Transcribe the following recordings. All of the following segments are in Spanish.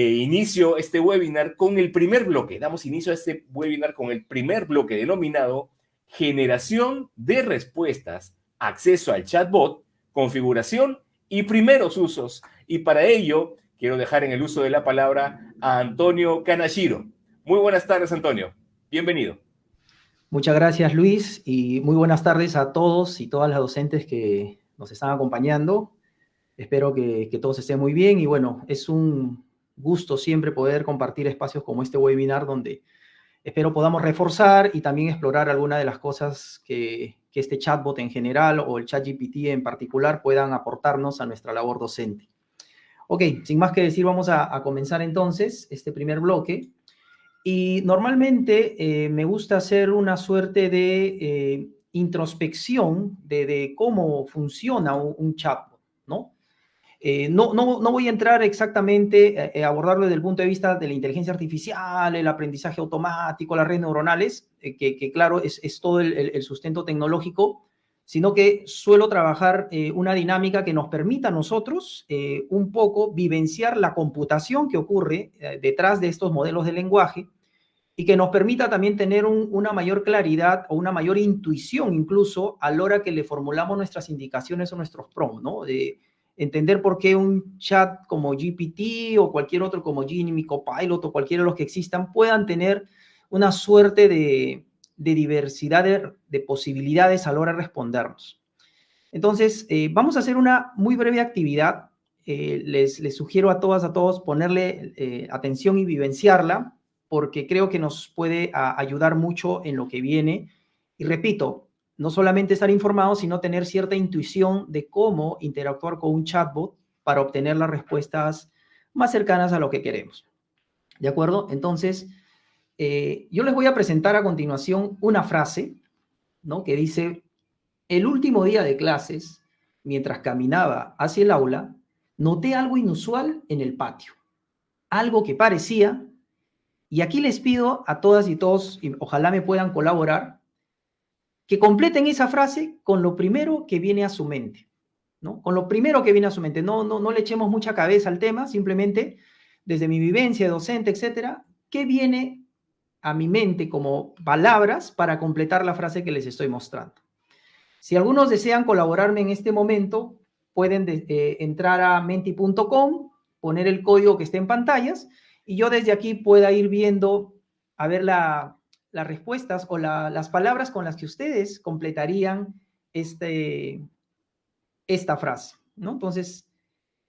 inicio este webinar con el primer bloque. Damos inicio a este webinar con el primer bloque denominado Generación de respuestas, acceso al chatbot, configuración y primeros usos. Y para ello, quiero dejar en el uso de la palabra a Antonio Kanashiro. Muy buenas tardes, Antonio. Bienvenido. Muchas gracias, Luis, y muy buenas tardes a todos y todas las docentes que nos están acompañando. Espero que todos estén muy bien y bueno, es un gusto siempre poder compartir espacios como este webinar donde espero podamos reforzar y también explorar algunas de las cosas que este chatbot en general o el ChatGPT en particular puedan aportarnos a nuestra labor docente. Ok, sin más que decir, vamos a comenzar entonces este primer bloque. Y normalmente me gusta hacer una suerte de introspección de cómo funciona un chatbot, ¿no? No voy a entrar exactamente a abordarlo desde el punto de vista de la inteligencia artificial, el aprendizaje automático, las redes neuronales, que claro, es todo el sustento tecnológico, sino que suelo trabajar una dinámica que nos permita a nosotros un poco vivenciar la computación que ocurre detrás de estos modelos de lenguaje y que nos permita también tener una mayor claridad o una mayor intuición incluso a la hora que le formulamos nuestras indicaciones o nuestros prompts, ¿no? De entender por qué un chat como GPT o cualquier otro como Gemini, Copilot o cualquiera de los que existan puedan tener una suerte de diversidad de posibilidades a la hora de respondernos. Entonces, vamos a hacer una muy breve actividad. Les sugiero a todas, a todos ponerle atención y vivenciarla, porque creo que nos puede ayudar mucho en lo que viene. Y repito, no solamente estar informados, sino tener cierta intuición de cómo interactuar con un chatbot para obtener las respuestas más cercanas a lo que queremos. ¿De acuerdo? Entonces, yo les voy a presentar a continuación una frase, ¿no? Que dice: el último día de clases, mientras caminaba hacia el aula, noté algo inusual en el patio. Algo que parecía, y aquí les pido a todas y todos, y ojalá me puedan colaborar, que completen esa frase con lo primero que viene a su mente, ¿no? Con lo primero que viene a su mente. No le echemos mucha cabeza al tema, simplemente desde mi vivencia de docente, etcétera, ¿qué viene a mi mente como palabras para completar la frase que les estoy mostrando? Si algunos desean colaborarme en este momento, pueden entrar a menti.com, poner el código que esté en pantallas, y yo desde aquí pueda ir viendo, a ver las respuestas o las palabras con las que ustedes completarían esta frase, ¿no? Entonces,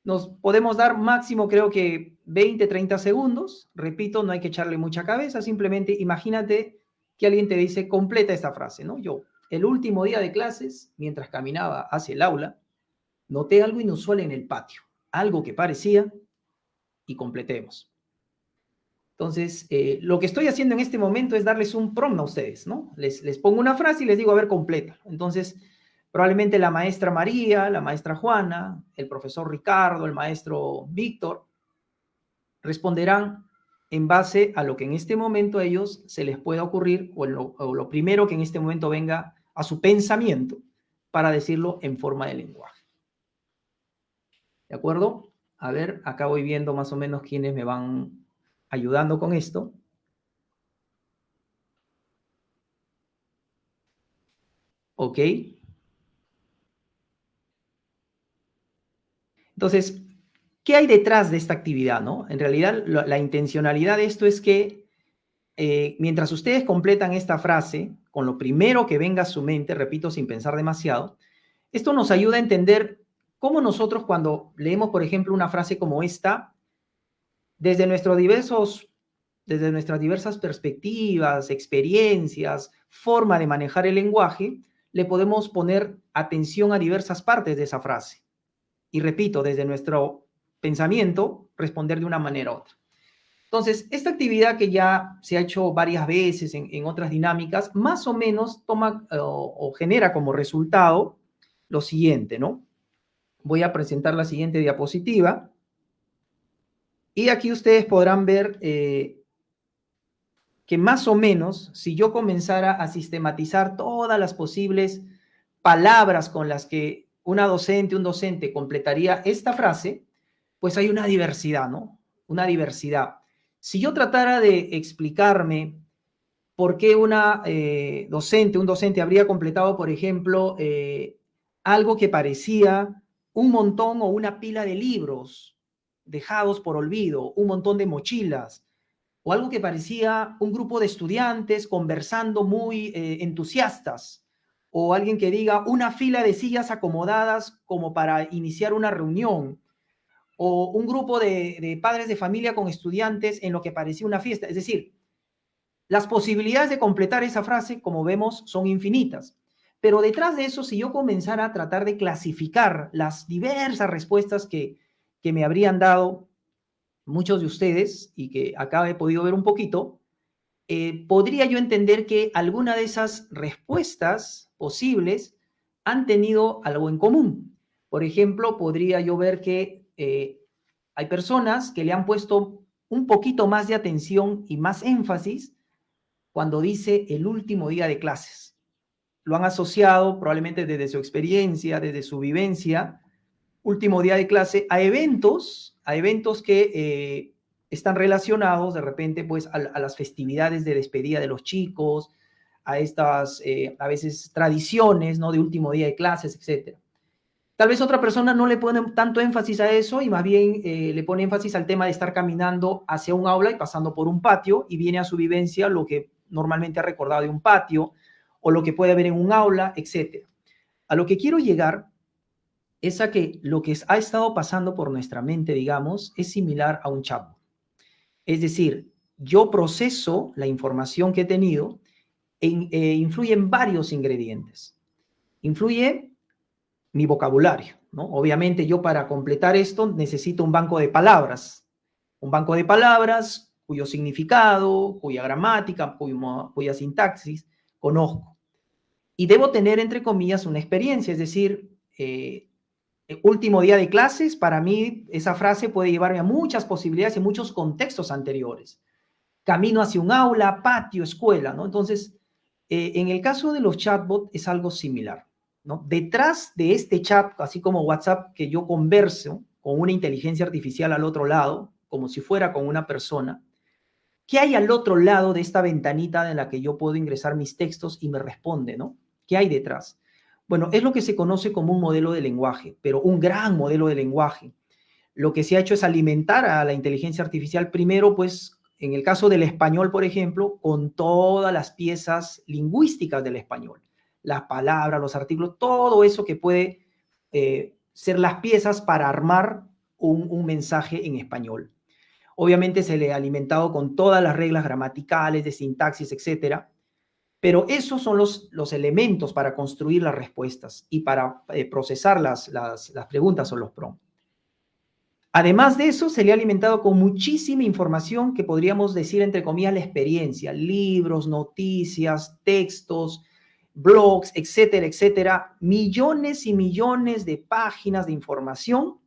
nos podemos dar máximo, creo que 20, 30 segundos. Repito, no hay que echarle mucha cabeza, simplemente imagínate que alguien te dice, completa esta frase, ¿no? Yo, el último día de clases, mientras caminaba hacia el aula, noté algo inusual en el patio, algo que parecía, y completemos. Entonces, lo que estoy haciendo en este momento es darles un prompt a ustedes, ¿no? Les pongo una frase y les digo, a ver, completa. Entonces, probablemente la maestra María, la maestra Juana, el profesor Ricardo, el maestro Víctor, responderán en base a lo que en este momento a ellos se les pueda ocurrir o lo primero que en este momento venga a su pensamiento para decirlo en forma de lenguaje. ¿De acuerdo? A ver, acá voy viendo más o menos quiénes me van ayudando con esto. Ok. Entonces, ¿qué hay detrás de esta actividad, no? En realidad, la intencionalidad de esto es que mientras ustedes completan esta frase con lo primero que venga a su mente, repito, sin pensar demasiado, esto nos ayuda a entender cómo nosotros cuando leemos, por ejemplo, una frase como esta, desde nuestras diversas perspectivas, experiencias, forma de manejar el lenguaje, le podemos poner atención a diversas partes de esa frase. Y repito, desde nuestro pensamiento, responder de una manera u otra. Entonces, esta actividad que ya se ha hecho varias veces en otras dinámicas, más o menos toma o genera como resultado lo siguiente, ¿no? Voy a presentar la siguiente diapositiva. Y aquí ustedes podrán ver que más o menos, si yo comenzara a sistematizar todas las posibles palabras con las que un docente completaría esta frase, pues hay una diversidad, ¿no? una diversidad. Si yo tratara de explicarme por qué una un docente habría completado, por ejemplo, algo que parecía un montón o una pila de libros dejados por olvido, un montón de mochilas, o algo que parecía un grupo de estudiantes conversando muy entusiastas, o alguien que diga una fila de sillas acomodadas como para iniciar una reunión, o un grupo de padres de familia con estudiantes en lo que parecía una fiesta. Es decir, las posibilidades de completar esa frase, como vemos, son infinitas. Pero detrás de eso, si yo comenzara a tratar de clasificar las diversas respuestas que me habrían dado muchos de ustedes y que acá he podido ver un poquito, podría yo entender que alguna de esas respuestas posibles han tenido algo en común. Por ejemplo, podría yo ver que hay personas que le han puesto un poquito más de atención y más énfasis cuando dice el último día de clases. Lo han asociado probablemente desde su experiencia, desde su vivencia, último día de clase, a eventos que están relacionados de repente pues a las festividades de despedida de los chicos, a estas a veces tradiciones, ¿no? De último día de clases, etcétera. Tal vez otra persona no le pone tanto énfasis a eso y más bien le pone énfasis al tema de estar caminando hacia un aula y pasando por un patio y viene a su vivencia lo que normalmente ha recordado de un patio o lo que puede haber en un aula, etcétera. A lo que quiero llegar es a que lo que ha estado pasando por nuestra mente, digamos, es similar a un chatbot. Es decir, yo proceso la información que he tenido influye en varios ingredientes. Influye mi vocabulario, ¿no? Obviamente yo para completar esto necesito un banco de palabras cuyo significado, cuya gramática, cuya sintaxis conozco. Y debo tener, entre comillas, una experiencia, es decir, último día de clases, para mí esa frase puede llevarme a muchas posibilidades y muchos contextos anteriores. Camino hacia un aula, patio, escuela, ¿no? Entonces, en el caso de los chatbots es algo similar, ¿no? Detrás de este chat, así como WhatsApp, que yo converso con una inteligencia artificial al otro lado, como si fuera con una persona, ¿qué hay al otro lado de esta ventanita en la que yo puedo ingresar mis textos y me responde, ¿no? ¿Qué hay detrás? Bueno, es lo que se conoce como un modelo de lenguaje, pero un gran modelo de lenguaje. Lo que se ha hecho es alimentar a la inteligencia artificial primero, pues, en el caso del español, por ejemplo, con todas las piezas lingüísticas del español, las palabras, los artículos, todo eso que puede ser las piezas para armar un mensaje en español. Obviamente se le ha alimentado con todas las reglas gramaticales, de sintaxis, etcétera, pero esos son los elementos para construir las respuestas y para procesar las preguntas o los prompts. Además de eso, se le ha alimentado con muchísima información que podríamos decir, entre comillas, la experiencia, libros, noticias, textos, blogs, etcétera, etcétera, millones y millones de páginas de información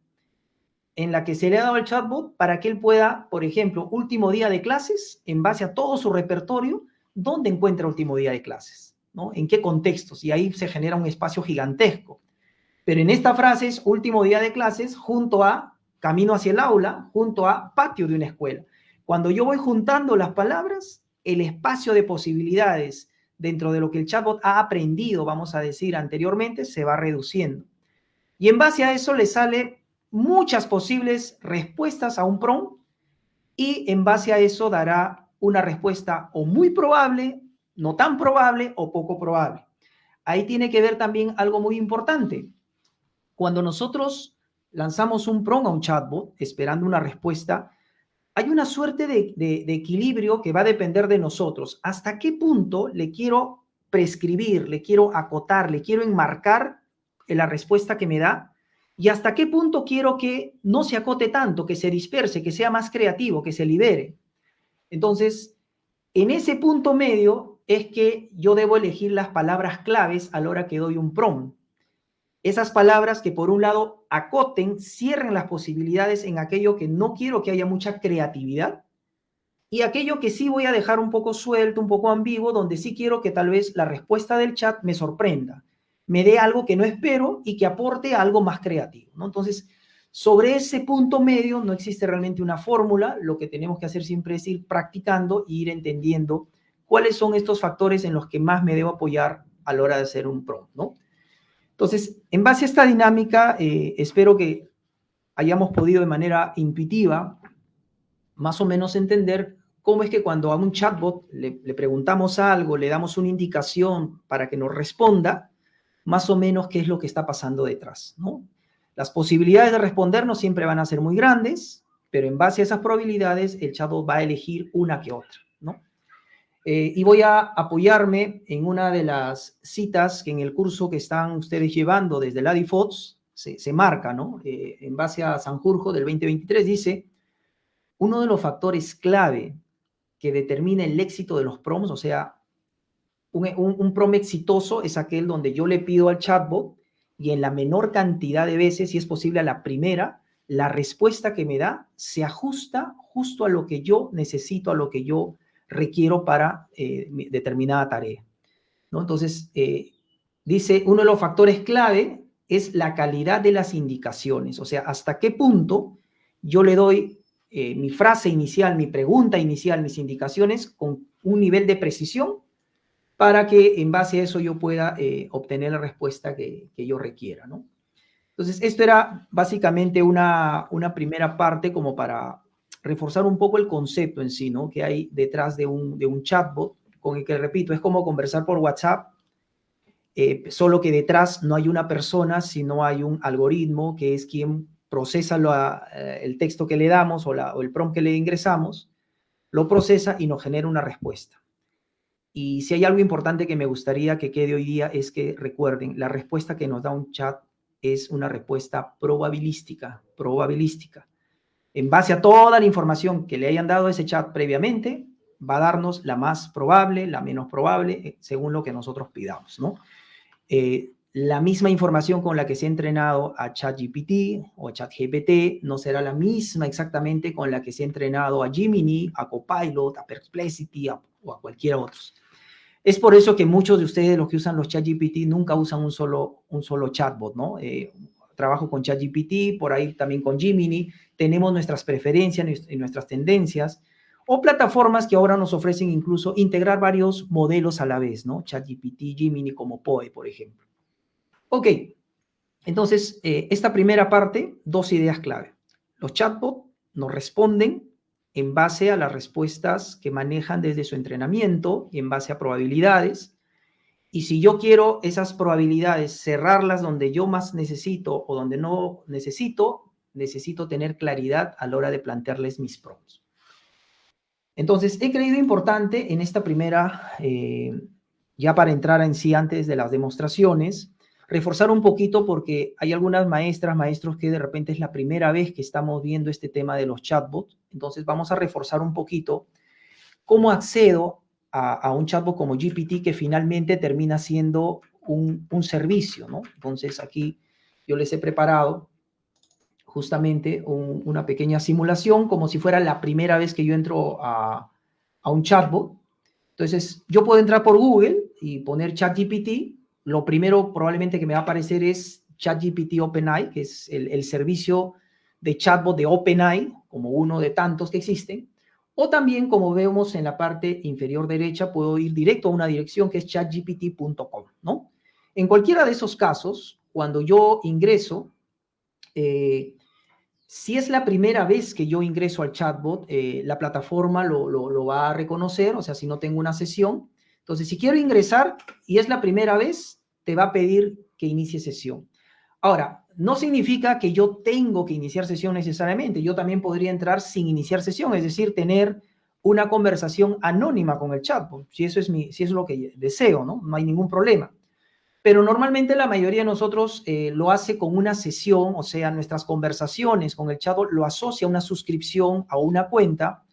en la que se le ha dado al chatbot para que él pueda, por ejemplo, último día de clases, en base a todo su repertorio, ¿dónde encuentra último día de clases? ¿No? ¿En qué contextos? Y ahí se genera un espacio gigantesco. Pero en esta frase es último día de clases junto a camino hacia el aula, junto a patio de una escuela. Cuando yo voy juntando las palabras, el espacio de posibilidades dentro de lo que el chatbot ha aprendido, vamos a decir anteriormente, se va reduciendo. Y en base a eso le sale muchas posibles respuestas a un prompt y en base a eso dará una respuesta o muy probable, no tan probable o poco probable. Ahí tiene que ver también algo muy importante. Cuando nosotros lanzamos un prompt a un chatbot esperando una respuesta, hay una suerte de equilibrio que va a depender de nosotros. ¿Hasta qué punto le quiero prescribir, le quiero acotar, le quiero enmarcar la respuesta que me da? ¿Y hasta qué punto quiero que no se acote tanto, que se disperse, que sea más creativo, que se libere? Entonces, en ese punto medio es que yo debo elegir las palabras claves a la hora que doy un prompt. Esas palabras que por un lado acoten, cierren las posibilidades en aquello que no quiero que haya mucha creatividad y aquello que sí voy a dejar un poco suelto, un poco ambiguo, donde sí quiero que tal vez la respuesta del chat me sorprenda, me dé algo que no espero y que aporte algo más creativo, ¿no? Entonces, Sobre ese punto medio no existe realmente una fórmula, lo que tenemos que hacer siempre es ir practicando e ir entendiendo cuáles son estos factores en los que más me debo apoyar a la hora de hacer un prompt, ¿no? Entonces, en base a esta dinámica, espero que hayamos podido de manera intuitiva más o menos entender cómo es que cuando a un chatbot le preguntamos algo, le damos una indicación para que nos responda, más o menos qué es lo que está pasando detrás, ¿no? Las posibilidades de respondernos siempre van a ser muy grandes, pero en base a esas probabilidades, el chatbot va a elegir una que otra, ¿no? Y voy a apoyarme en una de las citas que en el curso que están ustedes llevando desde la DIFOTS se marca, ¿no? En base a Sanjurjo del 2023 dice, uno de los factores clave que determina el éxito de los prompts, o sea, un prompt exitoso es aquel donde yo le pido al chatbot y en la menor cantidad de veces, si es posible a la primera, la respuesta que me da se ajusta justo a lo que yo necesito, a lo que yo requiero para determinada tarea, ¿no? Entonces, dice, uno de los factores clave es la calidad de las indicaciones, o sea, hasta qué punto yo le doy mi frase inicial, mi pregunta inicial, mis indicaciones con un nivel de precisión para que en base a eso yo pueda obtener la respuesta que yo requiera, ¿no? Entonces, esto era básicamente una primera parte como para reforzar un poco el concepto en sí, ¿no? Que hay detrás de un chatbot, con el que, repito, es como conversar por WhatsApp, solo que detrás no hay una persona, sino hay un algoritmo que es quien procesa el texto que le damos o el prompt que le ingresamos, lo procesa y nos genera una respuesta. Y si hay algo importante que me gustaría que quede hoy día es que recuerden, la respuesta que nos da un chat es una respuesta probabilística. En base a toda la información que le hayan dado a ese chat previamente, va a darnos la más probable, la menos probable, según lo que nosotros pidamos, ¿no? La misma información con la que se ha entrenado a ChatGPT o a ChatGPT no será la misma exactamente con la que se ha entrenado a Gemini, a Copilot, a Perplexity o a cualquiera otro. Es por eso que muchos de ustedes, los que usan los ChatGPT, nunca usan un solo chatbot, ¿no? Trabajo con ChatGPT, por ahí también con Gemini, tenemos nuestras preferencias y nuestras tendencias, o plataformas que ahora nos ofrecen incluso integrar varios modelos a la vez, ¿no? ChatGPT, Gemini, como Poe, por ejemplo. Ok, entonces, esta primera parte, dos ideas clave. Los chatbots nos responden en base a las respuestas que manejan desde su entrenamiento y en base a probabilidades. Y si yo quiero esas probabilidades cerrarlas donde yo más necesito o donde no necesito tener claridad a la hora de plantearles mis prompts. Entonces, he creído importante en esta primera, ya para entrar en sí antes de las demostraciones, reforzar un poquito porque hay algunas maestras, maestros que de repente es la primera vez que estamos viendo este tema de los chatbots. Entonces vamos a reforzar un poquito cómo accedo a un chatbot como GPT que finalmente termina siendo un servicio, ¿no? Entonces aquí yo les he preparado justamente una pequeña simulación como si fuera la primera vez que yo entro a un chatbot. Entonces yo puedo entrar por Google y poner ChatGPT. Lo primero probablemente que me va a aparecer es ChatGPT OpenAI, que es el servicio de chatbot de OpenAI, como uno de tantos que existen. O también, como vemos en la parte inferior derecha, puedo ir directo a una dirección que es chatgpt.com, ¿no? En cualquiera de esos casos, cuando yo ingreso, si es la primera vez que yo ingreso al chatbot, la plataforma lo va a reconocer, o sea, si no tengo una sesión. Entonces, si quiero ingresar y es la primera vez, te va a pedir que inicie sesión. Ahora, no significa que yo tengo que iniciar sesión necesariamente. Yo también podría entrar sin iniciar sesión, es decir, tener una conversación anónima con el chatbot, si eso es lo que deseo, ¿no? No hay ningún problema. Pero normalmente la mayoría de nosotros lo hace con una sesión, o sea, nuestras conversaciones con el chatbot lo asocia a una suscripción a una cuenta,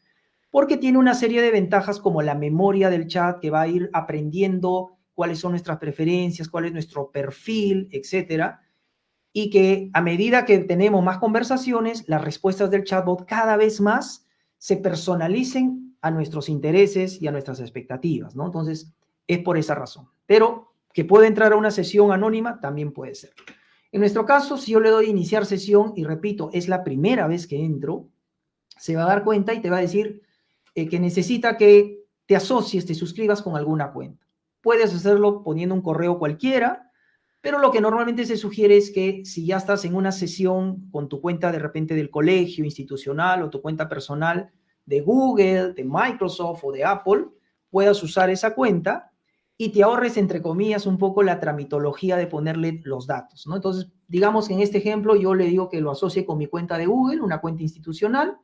porque tiene una serie de ventajas como la memoria del chat que va a ir aprendiendo cuáles son nuestras preferencias, cuál es nuestro perfil, etcétera, y que a medida que tenemos más conversaciones, las respuestas del chatbot cada vez más se personalicen a nuestros intereses y a nuestras expectativas, ¿no? Entonces, es por esa razón. Pero que puede entrar a una sesión anónima también puede ser. En nuestro caso, si yo le doy iniciar sesión, y repito, es la primera vez que entro, se va a dar cuenta y te va a decir que necesita que te asocies, te suscribas con alguna cuenta. Puedes hacerlo poniendo un correo cualquiera, pero lo que normalmente se sugiere es que si ya estás en una sesión con tu cuenta de repente del colegio institucional o tu cuenta personal de Google, de Microsoft o de Apple, puedas usar esa cuenta y te ahorres, entre comillas, un poco la tramitología de ponerle los datos, ¿no? Entonces, digamos que en este ejemplo yo le digo que lo asocie con mi cuenta de Google, una cuenta institucional,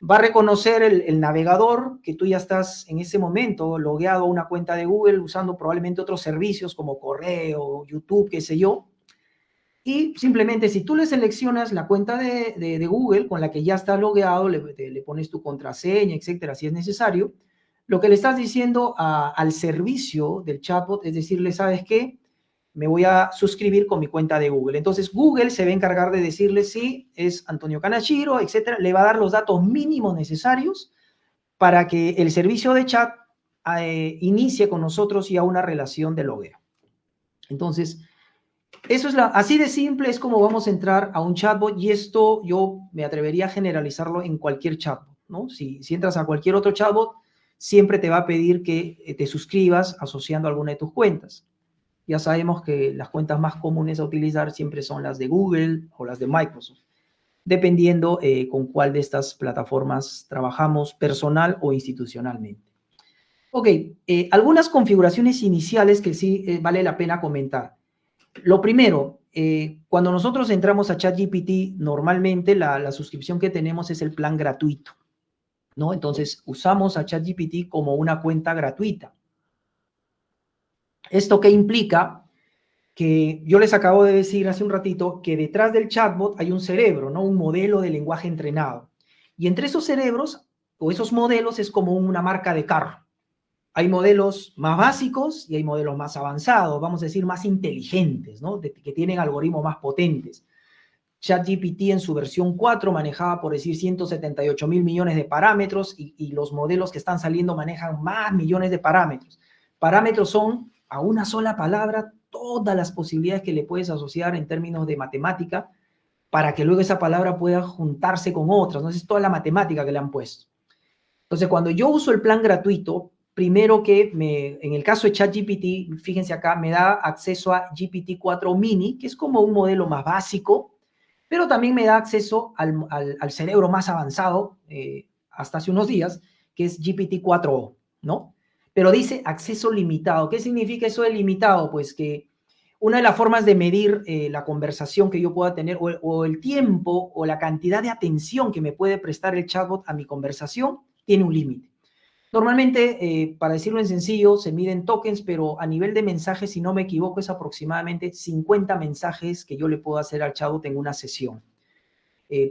va a reconocer el navegador que tú ya estás en ese momento logueado a una cuenta de Google usando probablemente otros servicios como correo, YouTube, qué sé yo. Y simplemente si tú le seleccionas la cuenta de Google con la que ya está logueado, le pones tu contraseña, etcétera, si es necesario, lo que le estás diciendo al servicio del chatbot es decirle, ¿sabes qué? Me voy a suscribir con mi cuenta de Google. Entonces, Google se va a encargar de decirle si es Antonio Kanashiro, etcétera. Le va a dar los datos mínimos necesarios para que el servicio de chat inicie con nosotros ya una relación de logueo. Entonces, eso es así de simple es como vamos a entrar a un chatbot y esto yo me atrevería a generalizarlo en cualquier chatbot, ¿no? Si entras a cualquier otro chatbot, siempre te va a pedir que te suscribas asociando alguna de tus cuentas. Ya sabemos que las cuentas más comunes a utilizar siempre son las de Google o las de Microsoft, dependiendo con cuál de estas plataformas trabajamos personal o institucionalmente. Ok, algunas configuraciones iniciales que sí vale la pena comentar. Lo primero, cuando nosotros entramos a ChatGPT, normalmente la suscripción que tenemos es el plan gratuito, ¿no? Entonces, usamos a ChatGPT como una cuenta gratuita. ¿Esto qué implica? Que yo les acabo de decir hace un ratito que detrás del chatbot hay un cerebro, ¿no? Un modelo de lenguaje entrenado. Y entre esos cerebros o esos modelos es como una marca de carro. Hay modelos más básicos y hay modelos más avanzados, vamos a decir más inteligentes, ¿no? Que tienen algoritmos más potentes. ChatGPT en su versión 4 manejaba, por decir, 178 mil millones de parámetros y los modelos que están saliendo manejan más millones de parámetros. Parámetros son a una sola palabra todas las posibilidades que le puedes asociar en términos de matemática para que luego esa palabra pueda juntarse con otras, ¿no? Es toda la matemática que le han puesto. Entonces, cuando yo uso el plan gratuito, primero que en el caso de ChatGPT, fíjense acá, me da acceso a GPT-4 Mini, que es como un modelo más básico, pero también me da acceso al cerebro más avanzado, hasta hace unos días, que es GPT-4o, ¿no? Pero dice acceso limitado. ¿Qué significa eso de limitado? Pues que una de las formas de medir la conversación que yo pueda tener o el tiempo o la cantidad de atención que me puede prestar el chatbot a mi conversación tiene un límite. Normalmente, para decirlo en sencillo, se miden tokens, pero a nivel de mensajes, si no me equivoco, es aproximadamente 50 mensajes que yo le puedo hacer al chatbot en una sesión.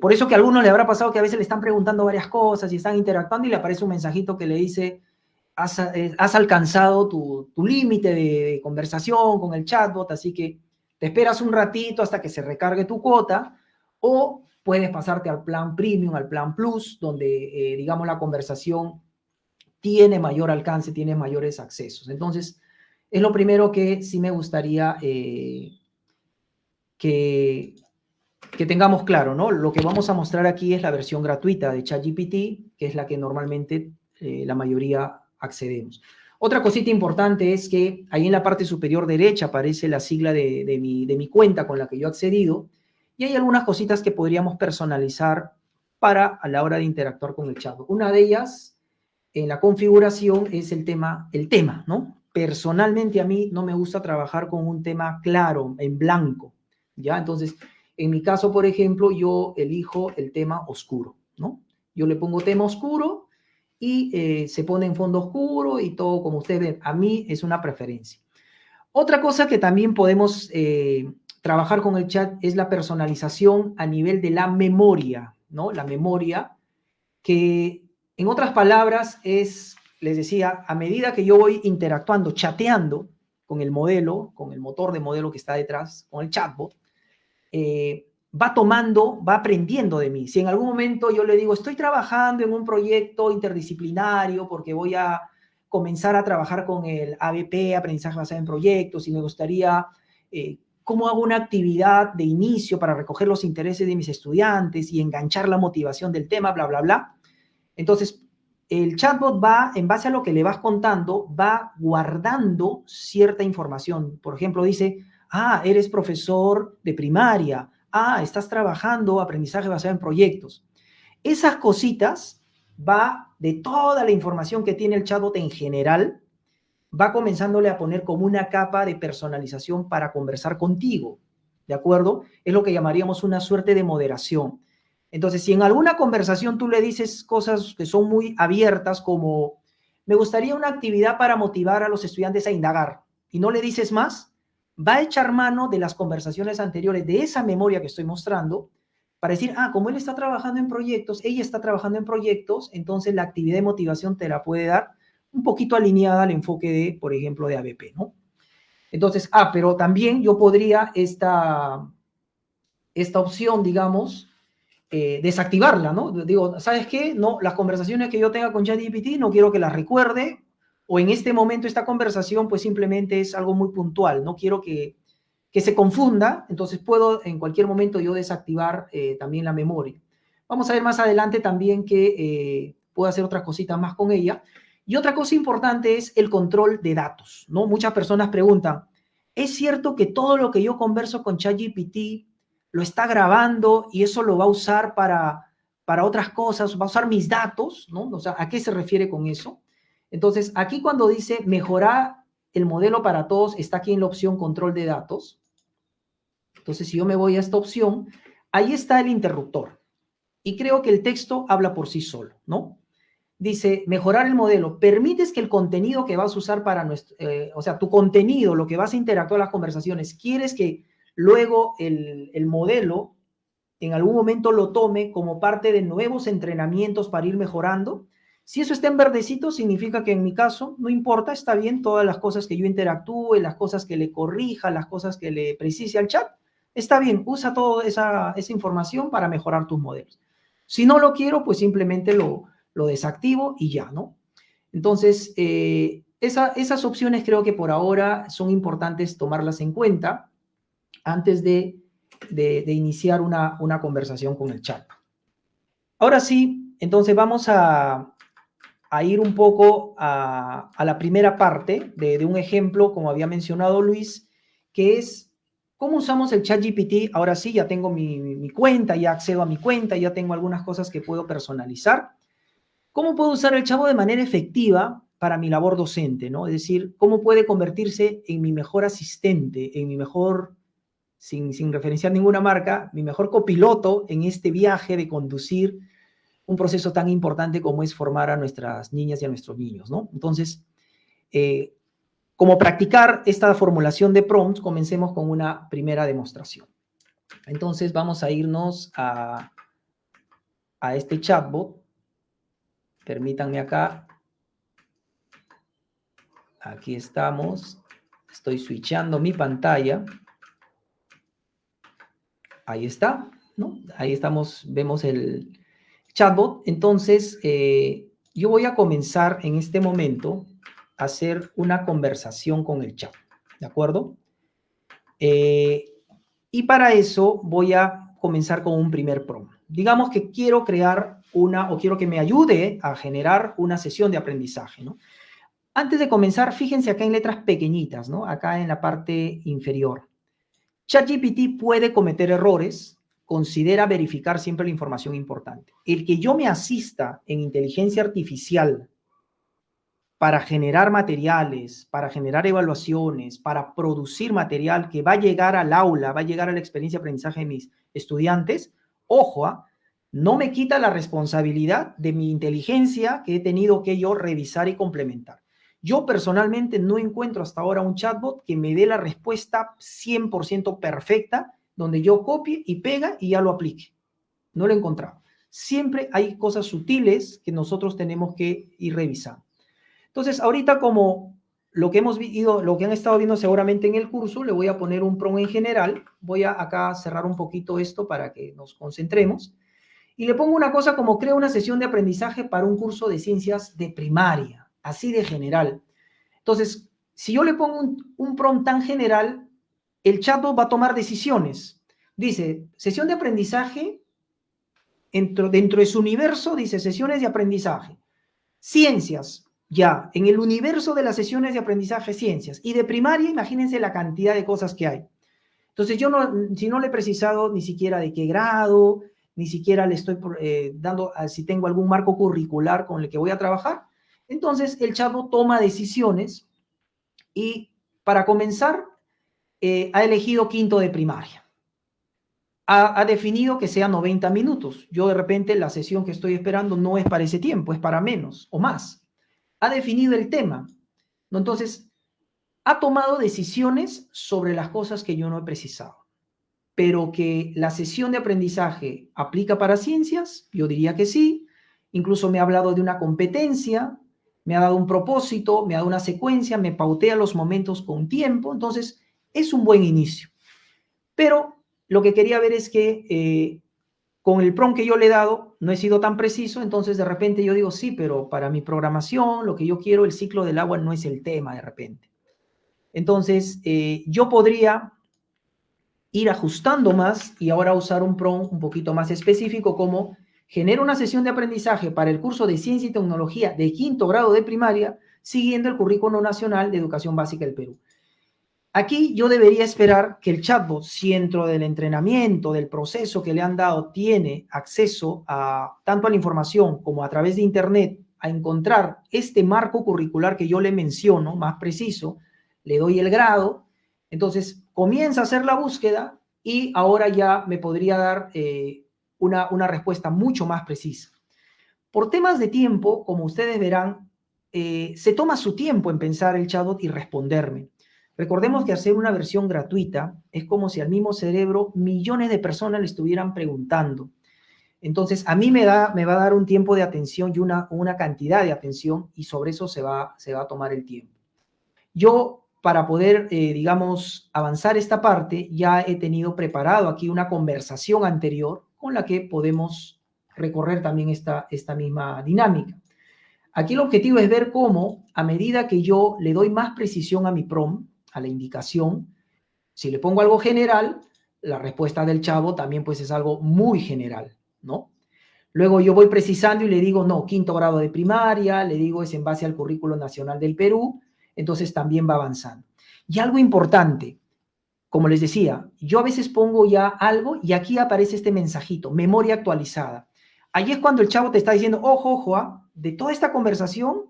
Por eso que a algunos le habrá pasado que a veces le están preguntando varias cosas y están interactuando y le aparece un mensajito que le dice, has alcanzado tu límite de conversación con el chatbot, así que te esperas un ratito hasta que se recargue tu cuota o puedes pasarte al plan premium, al plan plus, donde, digamos, la conversación tiene mayor alcance, tiene mayores accesos. Entonces, es lo primero que sí me gustaría que tengamos claro, ¿no? Lo que vamos a mostrar aquí es la versión gratuita de ChatGPT, que es la que normalmente la mayoría accedemos. Otra cosita importante es que ahí en la parte superior derecha aparece la sigla de mi cuenta con la que yo he accedido y hay algunas cositas que podríamos personalizar para a la hora de interactuar con el chat. Una de ellas en la configuración es el tema, ¿no? Personalmente a mí no me gusta trabajar con un tema claro, en blanco, ¿ya? Entonces, en mi caso, por ejemplo, yo elijo el tema oscuro, ¿no? Yo le pongo tema oscuro y se pone en fondo oscuro y todo como ustedes ven. A mí es una preferencia. Otra cosa que también podemos trabajar con el chat es la personalización a nivel de la memoria, ¿no? La memoria que, en otras palabras, es, les decía, a medida que yo voy interactuando, chateando con el modelo, con el motor de modelo que está detrás, con el chatbot, va aprendiendo de mí. Si en algún momento yo le digo, estoy trabajando en un proyecto interdisciplinario porque voy a comenzar a trabajar con el ABP, aprendizaje basado en proyectos, y me gustaría cómo hago una actividad de inicio para recoger los intereses de mis estudiantes y enganchar la motivación del tema, bla, bla, bla. Entonces, el chatbot va, en base a lo que le vas contando, va guardando cierta información. Por ejemplo, dice, eres profesor de primaria. Estás trabajando aprendizaje basado en proyectos. Esas cositas va de toda la información que tiene el chatbot en general, va comenzándole a poner como una capa de personalización para conversar contigo, ¿de acuerdo? Es lo que llamaríamos una suerte de moderación. Entonces, si en alguna conversación tú le dices cosas que son muy abiertas, como me gustaría una actividad para motivar a los estudiantes a indagar, y no le dices más, va a echar mano de las conversaciones anteriores, de esa memoria que estoy mostrando, para decir, como él está trabajando en proyectos, ella está trabajando en proyectos, entonces la actividad de motivación te la puede dar un poquito alineada al enfoque de, por ejemplo, de ABP, ¿no? Entonces, pero también yo podría esta opción, digamos, desactivarla, ¿no? Digo, ¿sabes qué? No, las conversaciones que yo tenga con ChatGPT no quiero que las recuerde, o en este momento esta conversación pues simplemente es algo muy puntual, no quiero que se confunda, entonces puedo en cualquier momento yo desactivar también la memoria. Vamos a ver más adelante también que puedo hacer otras cositas más con ella. Y otra cosa importante es el control de datos, ¿no? Muchas personas preguntan, ¿es cierto que todo lo que yo converso con ChatGPT lo está grabando y eso lo va a usar para otras cosas, va a usar mis datos, ¿no? O sea, ¿a qué se refiere con eso? Entonces, aquí cuando dice mejorar el modelo para todos, está aquí en la opción control de datos. Entonces, si yo me voy a esta opción, ahí está el interruptor. Y creo que el texto habla por sí solo, ¿no? Dice, mejorar el modelo. Permites que el contenido que vas a usar para nuestro, o sea, tu contenido, lo que vas a interactuar en las conversaciones, quieres que luego el modelo en algún momento lo tome como parte de nuevos entrenamientos para ir mejorando. Si eso está en verdecito, significa que en mi caso, no importa, está bien todas las cosas que yo interactúe, las cosas que le corrija, las cosas que le precise al chat, está bien, usa toda esa información para mejorar tus modelos. Si no lo quiero, pues simplemente lo desactivo y ya, ¿no? Entonces, esas opciones creo que por ahora son importantes tomarlas en cuenta antes de iniciar una conversación con el chat. Ahora sí, entonces vamos a ir un poco a la primera parte de un ejemplo, como había mencionado Luis, que es cómo usamos el ChatGPT. Ahora sí, ya tengo mi cuenta, ya accedo a mi cuenta, ya tengo algunas cosas que puedo personalizar. ¿Cómo puedo usar el Chatbot de manera efectiva para mi labor docente, ¿no? Es decir, cómo puede convertirse en mi mejor asistente, en mi mejor, sin referenciar ninguna marca, mi mejor copiloto en este viaje de conducir un proceso tan importante como es formar a nuestras niñas y a nuestros niños, ¿no? Entonces, como practicar esta formulación de prompts, comencemos con una primera demostración. Entonces, vamos a irnos a este chatbot. Permítanme acá. Aquí estamos. Estoy switchando mi pantalla. Ahí está, ¿no? Ahí estamos, vemos el chatbot. Entonces, yo voy a comenzar en este momento a hacer una conversación con el chat, ¿de acuerdo? Y para eso voy a comenzar con un primer prompt. Digamos que quiero crear o quiero que me ayude a generar una sesión de aprendizaje, ¿no? Antes de comenzar, fíjense acá en letras pequeñitas, ¿no? Acá en la parte inferior. ChatGPT puede cometer errores, considera verificar siempre la información importante. El que yo me asista en inteligencia artificial para generar materiales, para generar evaluaciones, para producir material que va a llegar al aula, va a llegar a la experiencia de aprendizaje de mis estudiantes, ojo, no me quita la responsabilidad de mi inteligencia que he tenido que yo revisar y complementar. Yo personalmente no encuentro hasta ahora un chatbot que me dé la respuesta 100% perfecta, donde yo copie y pega y ya lo aplique. No lo he encontrado. Siempre hay cosas sutiles que nosotros tenemos que ir revisando. Entonces, ahorita como lo que han estado viendo seguramente en el curso, le voy a poner un prompt en general. Voy a acá cerrar un poquito esto para que nos concentremos. Y le pongo una cosa como crea una sesión de aprendizaje para un curso de ciencias de primaria, así de general. Entonces, si yo le pongo un prompt tan general, el chatbot va a tomar decisiones. Dice, sesión de aprendizaje, dentro de su universo, dice sesiones de aprendizaje. Ciencias, ya, en el universo de las sesiones de aprendizaje, ciencias. Y de primaria, imagínense la cantidad de cosas que hay. Entonces, yo si no le he precisado ni siquiera de qué grado, ni siquiera le estoy dando si tengo algún marco curricular con el que voy a trabajar, entonces el chatbot toma decisiones y para comenzar ha elegido quinto de primaria. Ha definido que sea 90 minutos. Yo de repente la sesión que estoy esperando no es para ese tiempo, es para menos o más. Ha definido el tema, ¿no? Entonces, ha tomado decisiones sobre las cosas que yo no he precisado. Pero que la sesión de aprendizaje aplica para ciencias, yo diría que sí. Incluso me ha hablado de una competencia, me ha dado un propósito, me ha dado una secuencia, me pautea los momentos con tiempo. Entonces, es un buen inicio. Pero lo que quería ver es que con el prompt que yo le he dado, no he sido tan preciso, entonces de repente yo digo, sí, pero para mi programación, lo que yo quiero, el ciclo del agua no es el tema de repente. Entonces, yo podría ir ajustando más y ahora usar un prompt un poquito más específico como genera una sesión de aprendizaje para el curso de Ciencia y Tecnología de quinto grado de primaria, siguiendo el Currículo Nacional de Educación Básica del Perú. Aquí yo debería esperar que el chatbot, si dentro del entrenamiento, del proceso que le han dado, tiene acceso tanto a la información como a través de Internet, a encontrar este marco curricular que yo le menciono, más preciso, le doy el grado, entonces comienza a hacer la búsqueda y ahora ya me podría dar una respuesta mucho más precisa. Por temas de tiempo, como ustedes verán, se toma su tiempo en pensar el chatbot y responderme. Recordemos que hacer una versión gratuita es como si al mismo cerebro millones de personas le estuvieran preguntando. Entonces, a mí me va a dar un tiempo de atención y una cantidad de atención y sobre eso se va a tomar el tiempo. Yo, para poder, digamos, avanzar esta parte, ya he tenido preparado aquí una conversación anterior con la que podemos recorrer también esta misma dinámica. Aquí el objetivo es ver cómo, a medida que yo le doy más precisión a mi prompt, a la indicación, si le pongo algo general, la respuesta del chavo también pues es algo muy general, ¿no? Luego yo voy precisando y le digo, no, quinto grado de primaria, le digo es en base al Currículo Nacional del Perú, entonces también va avanzando. Y algo importante, como les decía, yo a veces pongo ya algo y aquí aparece este mensajito, memoria actualizada. Ahí es cuando el chavo te está diciendo, ojo, ojo, de toda esta conversación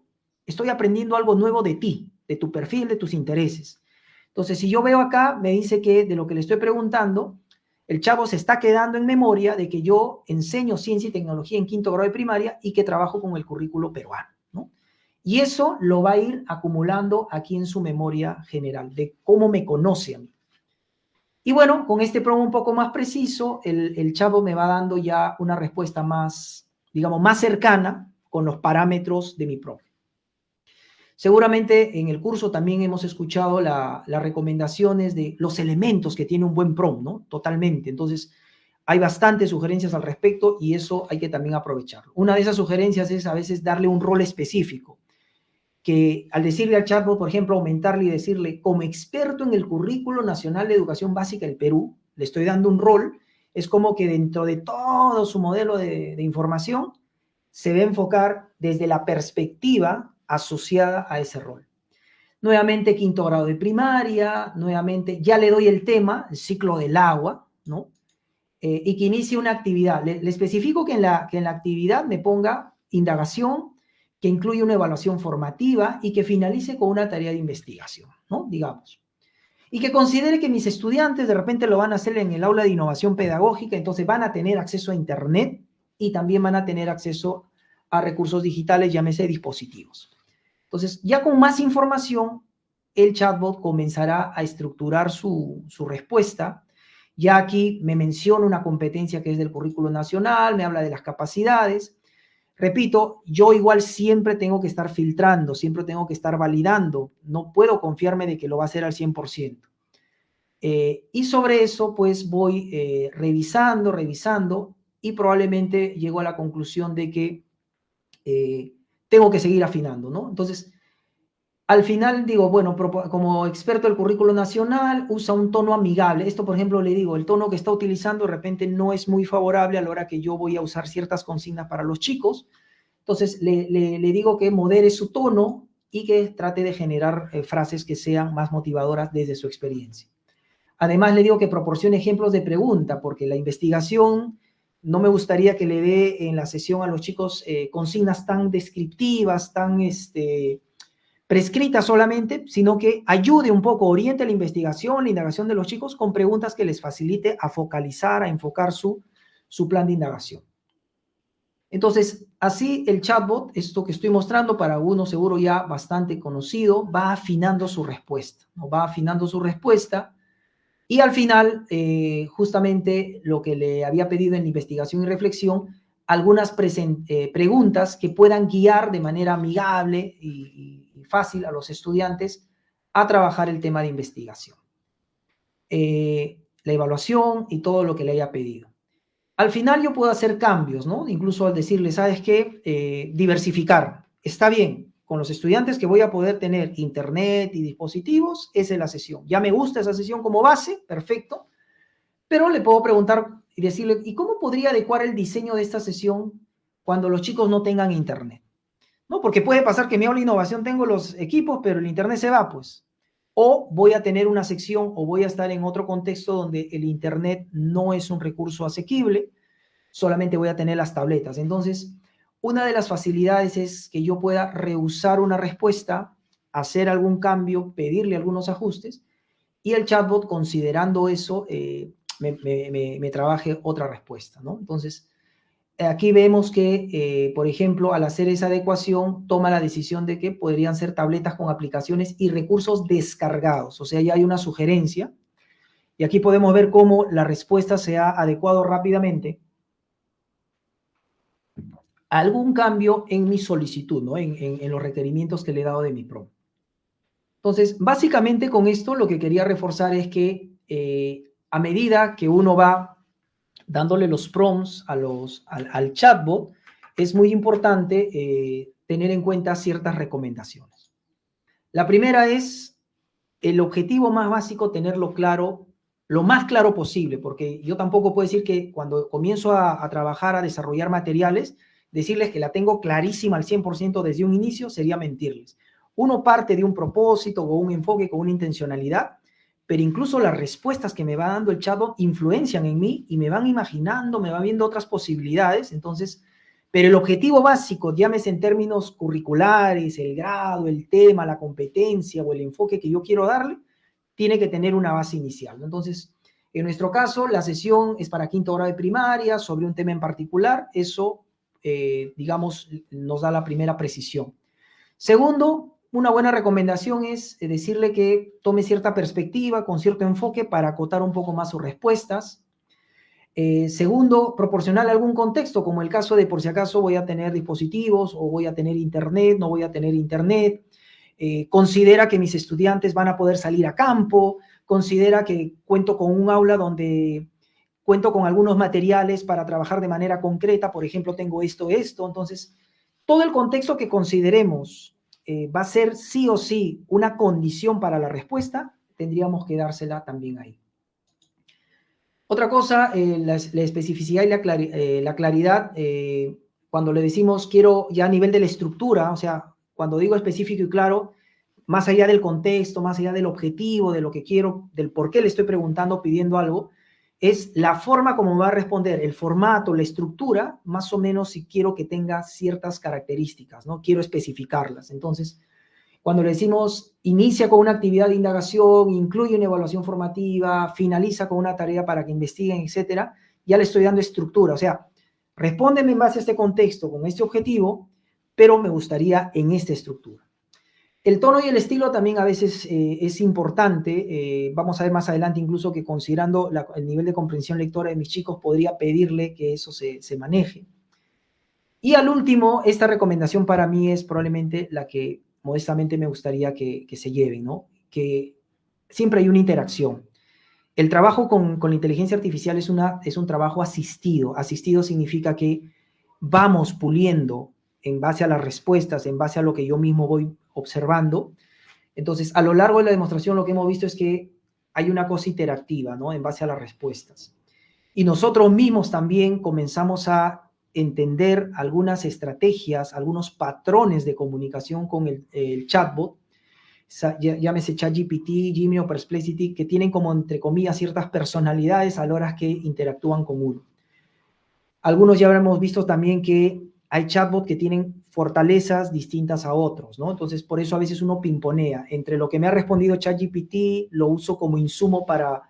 estoy aprendiendo algo nuevo de ti, de tu perfil, de tus intereses. Entonces, si yo veo acá, me dice que de lo que le estoy preguntando, el chavo se está quedando en memoria de que yo enseño ciencia y tecnología en quinto grado de primaria y que trabajo con el currículo peruano, ¿no? Y eso lo va a ir acumulando aquí en su memoria general, de cómo me conoce a mí. Y bueno, con este prompt un poco más preciso, el chavo me va dando ya una respuesta más, digamos, más cercana con los parámetros de mi prompt. Seguramente en el curso también hemos escuchado las recomendaciones de los elementos que tiene un buen prompt, ¿no? Totalmente. Entonces, hay bastantes sugerencias al respecto y eso hay que también aprovecharlo. Una de esas sugerencias es a veces darle un rol específico, que al decirle al chatbot, por ejemplo, aumentarle y decirle, como experto en el Currículo Nacional de Educación Básica del Perú, le estoy dando un rol, es como que dentro de todo su modelo de información, se va a enfocar desde la perspectiva asociada a ese rol. Nuevamente, quinto grado de primaria, nuevamente, ya le doy el tema, el ciclo del agua, ¿no? Y que inicie una actividad. Le especifico que en la actividad me ponga indagación, que incluye una evaluación formativa y que finalice con una tarea de investigación, ¿no? Digamos. Y que considere que mis estudiantes de repente lo van a hacer en el aula de innovación pedagógica, entonces van a tener acceso a Internet y también van a tener acceso a recursos digitales, llámese dispositivos. Entonces, ya con más información, el chatbot comenzará a estructurar su respuesta. Ya aquí me menciona una competencia que es del Currículo Nacional, me habla de las capacidades. Repito, yo igual siempre tengo que estar filtrando, siempre tengo que estar validando. No puedo confiarme de que lo va a hacer al 100%. Y sobre eso, pues voy revisando y probablemente llego a la conclusión de que tengo que seguir afinando, ¿no? Entonces, Al final digo, bueno, como experto del currículo nacional, usa un tono amigable. Esto, por ejemplo, le digo, el tono que está utilizando de repente no es muy favorable a la hora que yo voy a usar ciertas consignas para los chicos. Entonces, le digo que modere su tono y que trate de generar frases que sean más motivadoras desde su experiencia. Además, le digo que proporcione ejemplos de pregunta, porque la investigación no me gustaría que le dé en la sesión a los chicos consignas tan descriptivas, tan prescritas solamente, sino que ayude un poco, oriente la investigación, la indagación de los chicos con preguntas que les facilite a focalizar, a enfocar su plan de indagación. Entonces, así el chatbot, esto que estoy mostrando para uno seguro ya bastante conocido, va afinando su respuesta, ¿no? Va afinando su respuesta y al final, justamente lo que le había pedido en investigación y reflexión, algunas preguntas que puedan guiar de manera amigable y fácil a los estudiantes a trabajar el tema de investigación. La evaluación y todo lo que le haya pedido. Al final yo puedo hacer cambios, ¿no? Incluso al decirle, ¿sabes qué? Diversificar. Está bien, con los estudiantes que voy a poder tener internet y dispositivos, esa es la sesión. Ya me gusta esa sesión como base, perfecto, pero le puedo preguntar y decirle, ¿y cómo podría adecuar el diseño de esta sesión cuando los chicos no tengan internet? ¿No? Porque puede pasar que me hago la innovación, tengo los equipos, pero el internet se va, pues. O voy a tener una sección o voy a estar en otro contexto donde el internet no es un recurso asequible, solamente voy a tener las tabletas. Entonces, una de las facilidades es que yo pueda reusar una respuesta, hacer algún cambio, pedirle algunos ajustes y el chatbot, considerando eso, me trabaje otra respuesta, ¿no? Entonces, aquí vemos que, por ejemplo, al hacer esa adecuación, toma la decisión de que podrían ser tabletas con aplicaciones y recursos descargados. O sea, ya hay una sugerencia. Y aquí podemos ver cómo la respuesta se ha adecuado rápidamente a algún cambio en mi solicitud, ¿no? En los requerimientos que le he dado de mi PROM. Entonces, básicamente con esto lo que quería reforzar es que a medida que uno va dándole los prompts al chatbot, es muy importante tener en cuenta ciertas recomendaciones. La primera es el objetivo más básico, tenerlo claro, lo más claro posible, porque yo tampoco puedo decir que cuando comienzo a trabajar, a desarrollar materiales, decirles que la tengo clarísima al 100% desde un inicio sería mentirles. Uno parte de un propósito o un enfoque con una intencionalidad, pero incluso las respuestas que me va dando el chatbot influencian en mí y me van imaginando, me van viendo otras posibilidades. Entonces, pero el objetivo básico, llámese en términos curriculares, el grado, el tema, la competencia o el enfoque que yo quiero darle, tiene que tener una base inicial, ¿no? Entonces, en nuestro caso, la sesión es para quinto grado de primaria, sobre un tema en particular. Eso, digamos, nos da la primera precisión. Segundo, una buena recomendación es decirle que tome cierta perspectiva, con cierto enfoque, para acotar un poco más sus respuestas. Segundo, proporcionarle algún contexto, como el caso de por si acaso voy a tener dispositivos o voy a tener internet, no voy a tener internet. Considera que mis estudiantes van a poder salir a campo, considera que cuento con un aula donde cuento con algunos materiales para trabajar de manera concreta, por ejemplo, tengo esto. Entonces, todo el contexto que consideremos va a ser sí o sí una condición para la respuesta, tendríamos que dársela también ahí. Otra cosa, la especificidad y la claridad, cuando le decimos quiero ya a nivel de la estructura, o sea, cuando digo específico y claro, más allá del contexto, más allá del objetivo, de lo que quiero, del por qué le estoy preguntando, pidiendo algo, es la forma como va a responder, el formato, la estructura, más o menos si quiero que tenga ciertas características, ¿no? Quiero especificarlas. Entonces, cuando le decimos inicia con una actividad de indagación, incluye una evaluación formativa, finaliza con una tarea para que investiguen, etcétera, ya le estoy dando estructura. O sea, respóndeme en base a este contexto, con este objetivo, pero me gustaría en esta estructura. El tono y el estilo también a veces es importante. Vamos a ver más adelante incluso que considerando el nivel de comprensión lectora de mis chicos, podría pedirle que eso se maneje. Y al último, esta recomendación para mí es probablemente la que modestamente me gustaría que se lleven, ¿no? Que siempre hay una interacción. El trabajo con la inteligencia artificial es un trabajo asistido. Asistido significa que vamos puliendo en base a las respuestas, en base a lo que yo mismo voy observando, Entonces, a lo largo de la demostración lo que hemos visto es que hay una cosa interactiva, ¿no? En base a las respuestas. Y nosotros mismos también comenzamos a entender algunas estrategias, algunos patrones de comunicación con el chatbot, llámese ChatGPT, Gemini o Perplexity, que tienen como, entre comillas, ciertas personalidades a la hora que interactúan con uno. Algunos ya habremos visto también que hay chatbots que tienen fortalezas distintas a otros, ¿no? Entonces, por eso a veces uno pimponea entre lo que me ha respondido ChatGPT, lo uso como insumo para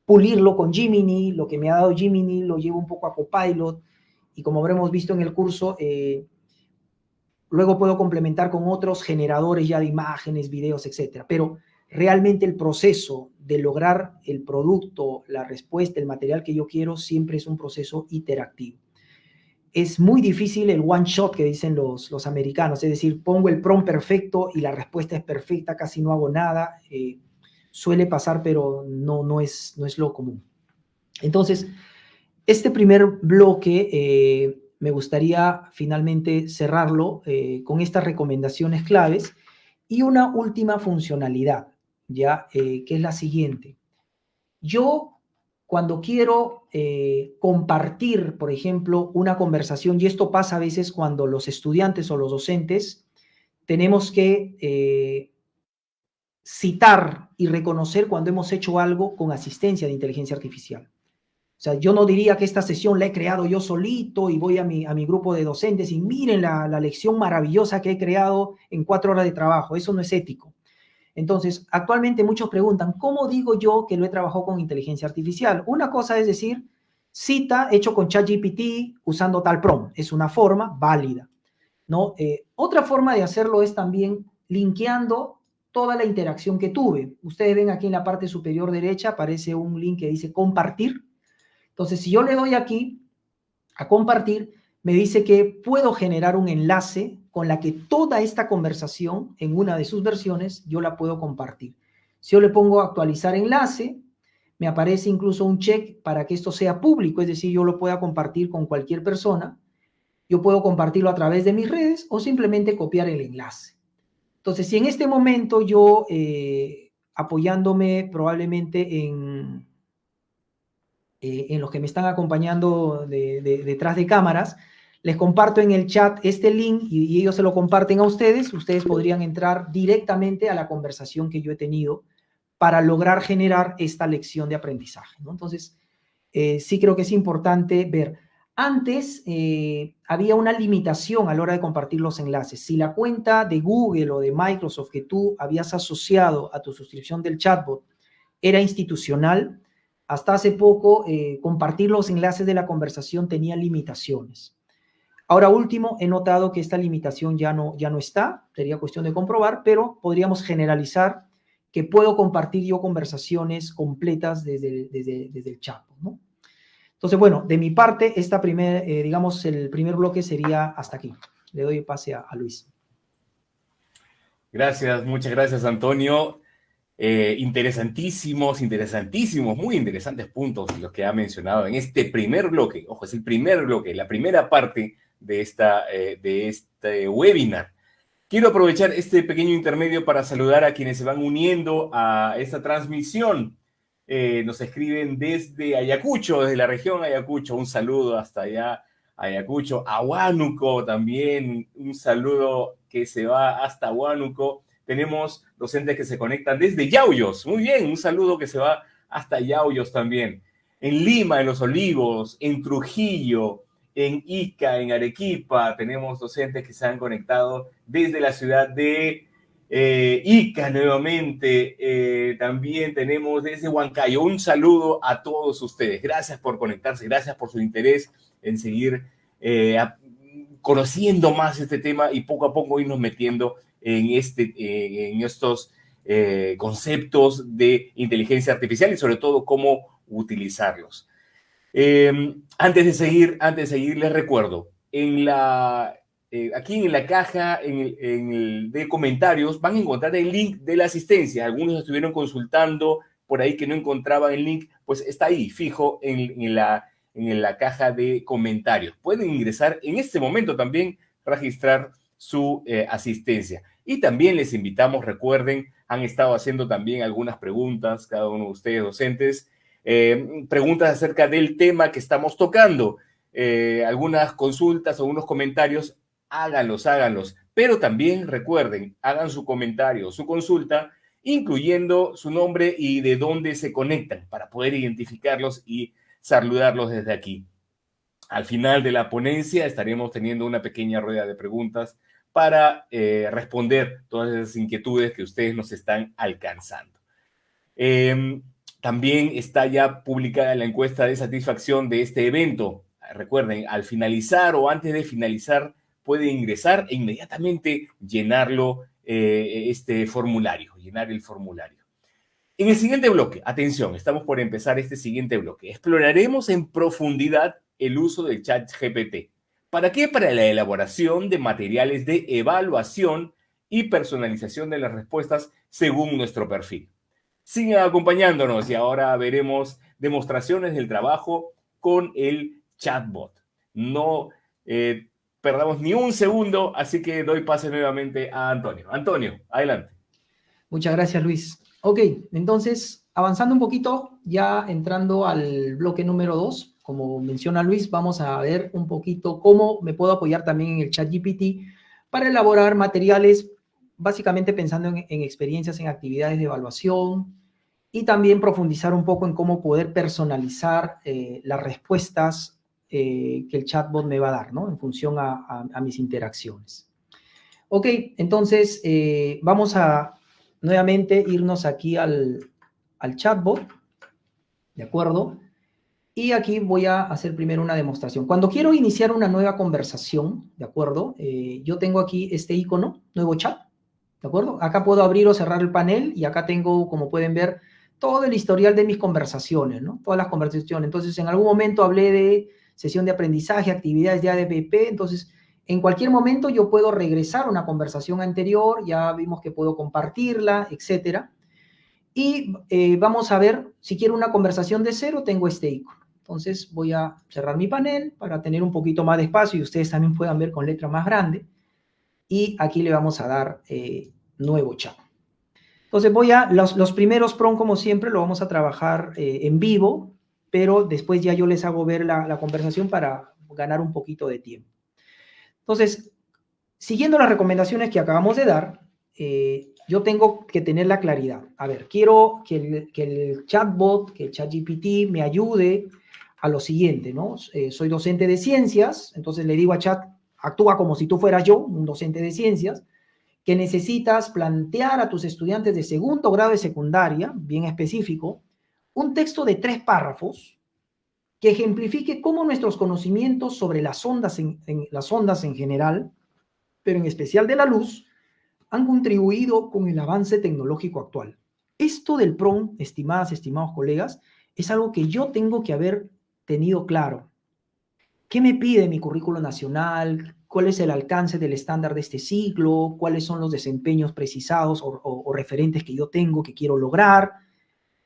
pulirlo con Gemini, lo que me ha dado Gemini lo llevo un poco a Copilot, y como habremos visto en el curso, luego puedo complementar con otros generadores ya de imágenes, videos, etcétera. Pero realmente el proceso de lograr el producto, la respuesta, el material que yo quiero, siempre es un proceso iterativo. Es muy difícil el one shot que dicen los americanos, es decir, pongo el prompt perfecto y la respuesta es perfecta, casi no hago nada. Suele pasar, pero no es lo común. Entonces, este primer bloque me gustaría finalmente cerrarlo con estas recomendaciones claves y una última funcionalidad, ¿ya? Que es la siguiente. Yo, cuando quiero compartir, por ejemplo, una conversación, y esto pasa a veces cuando los estudiantes o los docentes tenemos que citar y reconocer cuando hemos hecho algo con asistencia de inteligencia artificial. O sea, yo no diría que esta sesión la he creado yo solito y voy a mi grupo de docentes y miren la lección maravillosa que he creado en 4 horas de trabajo. Eso no es ético. Entonces, actualmente muchos preguntan, ¿cómo digo yo que lo he trabajado con inteligencia artificial? Una cosa es decir, cita hecho con ChatGPT usando tal prompt. Es una forma válida, ¿no? Otra forma de hacerlo es también linkeando toda la interacción que tuve. Ustedes ven aquí en la parte superior derecha aparece un link que dice compartir. Entonces, si yo le doy aquí a compartir, me dice que puedo generar un enlace con la que toda esta conversación, en una de sus versiones, yo la puedo compartir. Si yo le pongo actualizar enlace, me aparece incluso un check para que esto sea público, es decir, yo lo pueda compartir con cualquier persona. Yo puedo compartirlo a través de mis redes o simplemente copiar el enlace. Entonces, si en este momento yo, apoyándome probablemente en los que me están acompañando detrás de cámaras, les comparto en el chat este link y ellos se lo comparten a ustedes. Ustedes podrían entrar directamente a la conversación que yo he tenido para lograr generar esta lección de aprendizaje, ¿no? Entonces, sí creo que es importante ver. Antes había una limitación a la hora de compartir los enlaces. Si la cuenta de Google o de Microsoft que tú habías asociado a tu suscripción del chatbot era institucional, hasta hace poco compartir los enlaces de la conversación tenía limitaciones. Ahora último, he notado que esta limitación ya no está, sería cuestión de comprobar, pero podríamos generalizar que puedo compartir yo conversaciones completas desde el chat, ¿no? Entonces, bueno, de mi parte, digamos, el primer bloque sería hasta aquí. Le doy pase a Luis. Gracias, muchas gracias, Antonio. Interesantísimos, muy interesantes puntos los que ha mencionado en este primer bloque. Ojo, es el primer bloque, la primera parte de este webinar. Quiero aprovechar este pequeño intermedio para saludar a quienes se van uniendo a esta transmisión. Nos escriben desde Ayacucho, desde la región Ayacucho. Un saludo hasta allá, Ayacucho. A Huánuco también, un saludo que se va hasta Huánuco. Tenemos docentes que se conectan desde Yauyos. Muy bien, un saludo que se va hasta Yauyos también. En Lima, en Los Olivos, en Trujillo, en Ica, en Arequipa, tenemos docentes que se han conectado desde la ciudad de Ica nuevamente. También tenemos desde Huancayo. Un saludo a todos ustedes. Gracias por conectarse, gracias por su interés en seguir conociendo más este tema y poco a poco irnos metiendo en estos conceptos de inteligencia artificial y sobre todo cómo utilizarlos. Antes de seguir, les recuerdo, aquí en la caja de comentarios van a encontrar el link de la asistencia. Algunos estuvieron consultando por ahí que no encontraban el link, pues está ahí, fijo en la caja de comentarios. Pueden ingresar en este momento también, registrar su asistencia. Y también les invitamos, recuerden, han estado haciendo también algunas preguntas, cada uno de ustedes docentes, preguntas acerca del tema que estamos tocando, algunas consultas o unos comentarios, háganlos. Pero también recuerden, hagan su comentario, su consulta, incluyendo su nombre y de dónde se conectan para poder identificarlos y saludarlos desde aquí. Al final de la ponencia estaremos teniendo una pequeña rueda de preguntas para responder todas esas inquietudes que ustedes nos están alcanzando. También está ya publicada la encuesta de satisfacción de este evento. Recuerden, al finalizar o antes de finalizar, puede ingresar e inmediatamente llenarlo, llenar el formulario. En el siguiente bloque, atención, estamos por empezar este siguiente bloque. Exploraremos en profundidad el uso del ChatGPT. ¿Para qué? Para la elaboración de materiales de evaluación y personalización de las respuestas según nuestro perfil. Sigan acompañándonos y ahora veremos demostraciones del trabajo con el chatbot. No perdamos ni un segundo, así que doy pase nuevamente a Antonio. Antonio, adelante. Muchas gracias, Luis. Ok, entonces, avanzando un poquito, ya entrando al bloque número 2, como menciona Luis, vamos a ver un poquito cómo me puedo apoyar también en el ChatGPT para elaborar materiales, básicamente pensando en experiencias, en actividades de evaluación y también profundizar un poco en cómo poder personalizar las respuestas que el chatbot me va a dar, ¿no? En función a mis interacciones. Ok, entonces vamos a nuevamente irnos aquí al chatbot, ¿de acuerdo? Y aquí voy a hacer primero una demostración. Cuando quiero iniciar una nueva conversación, ¿de acuerdo? Yo tengo aquí este icono, nuevo chat, ¿de acuerdo? Acá puedo abrir o cerrar el panel y acá tengo, como pueden ver, todo el historial de mis conversaciones, ¿no? Todas las conversaciones. Entonces, en algún momento hablé de sesión de aprendizaje, actividades de ADPP, entonces, en cualquier momento yo puedo regresar a una conversación anterior, ya vimos que puedo compartirla, etcétera. Y vamos a ver, si quiero una conversación de cero, tengo este icono. Entonces voy a cerrar mi panel para tener un poquito más de espacio y ustedes también puedan ver con letra más grande. Y aquí le vamos a dar nuevo chat. Entonces los primeros prompts, como siempre, lo vamos a trabajar en vivo, pero después ya yo les hago ver la conversación para ganar un poquito de tiempo. Entonces, siguiendo las recomendaciones que acabamos de dar, yo tengo que tener la claridad. A ver, quiero que el chatbot, que el ChatGPT me ayude a lo siguiente, ¿no? Soy docente de ciencias, entonces le digo a Chat, actúa como si tú fueras yo, un docente de ciencias, que necesitas plantear a tus estudiantes de segundo grado de secundaria, bien específico, un texto de 3 párrafos que ejemplifique cómo nuestros conocimientos sobre las ondas en general, pero en especial de la luz, han contribuido con el avance tecnológico actual. Esto del prompt, estimados colegas, es algo que yo tengo que haber tenido claro. ¿Qué me pide mi currículo nacional? ¿Cuál es el alcance del estándar de este ciclo? ¿Cuáles son los desempeños precisados o referentes que yo tengo, que quiero lograr?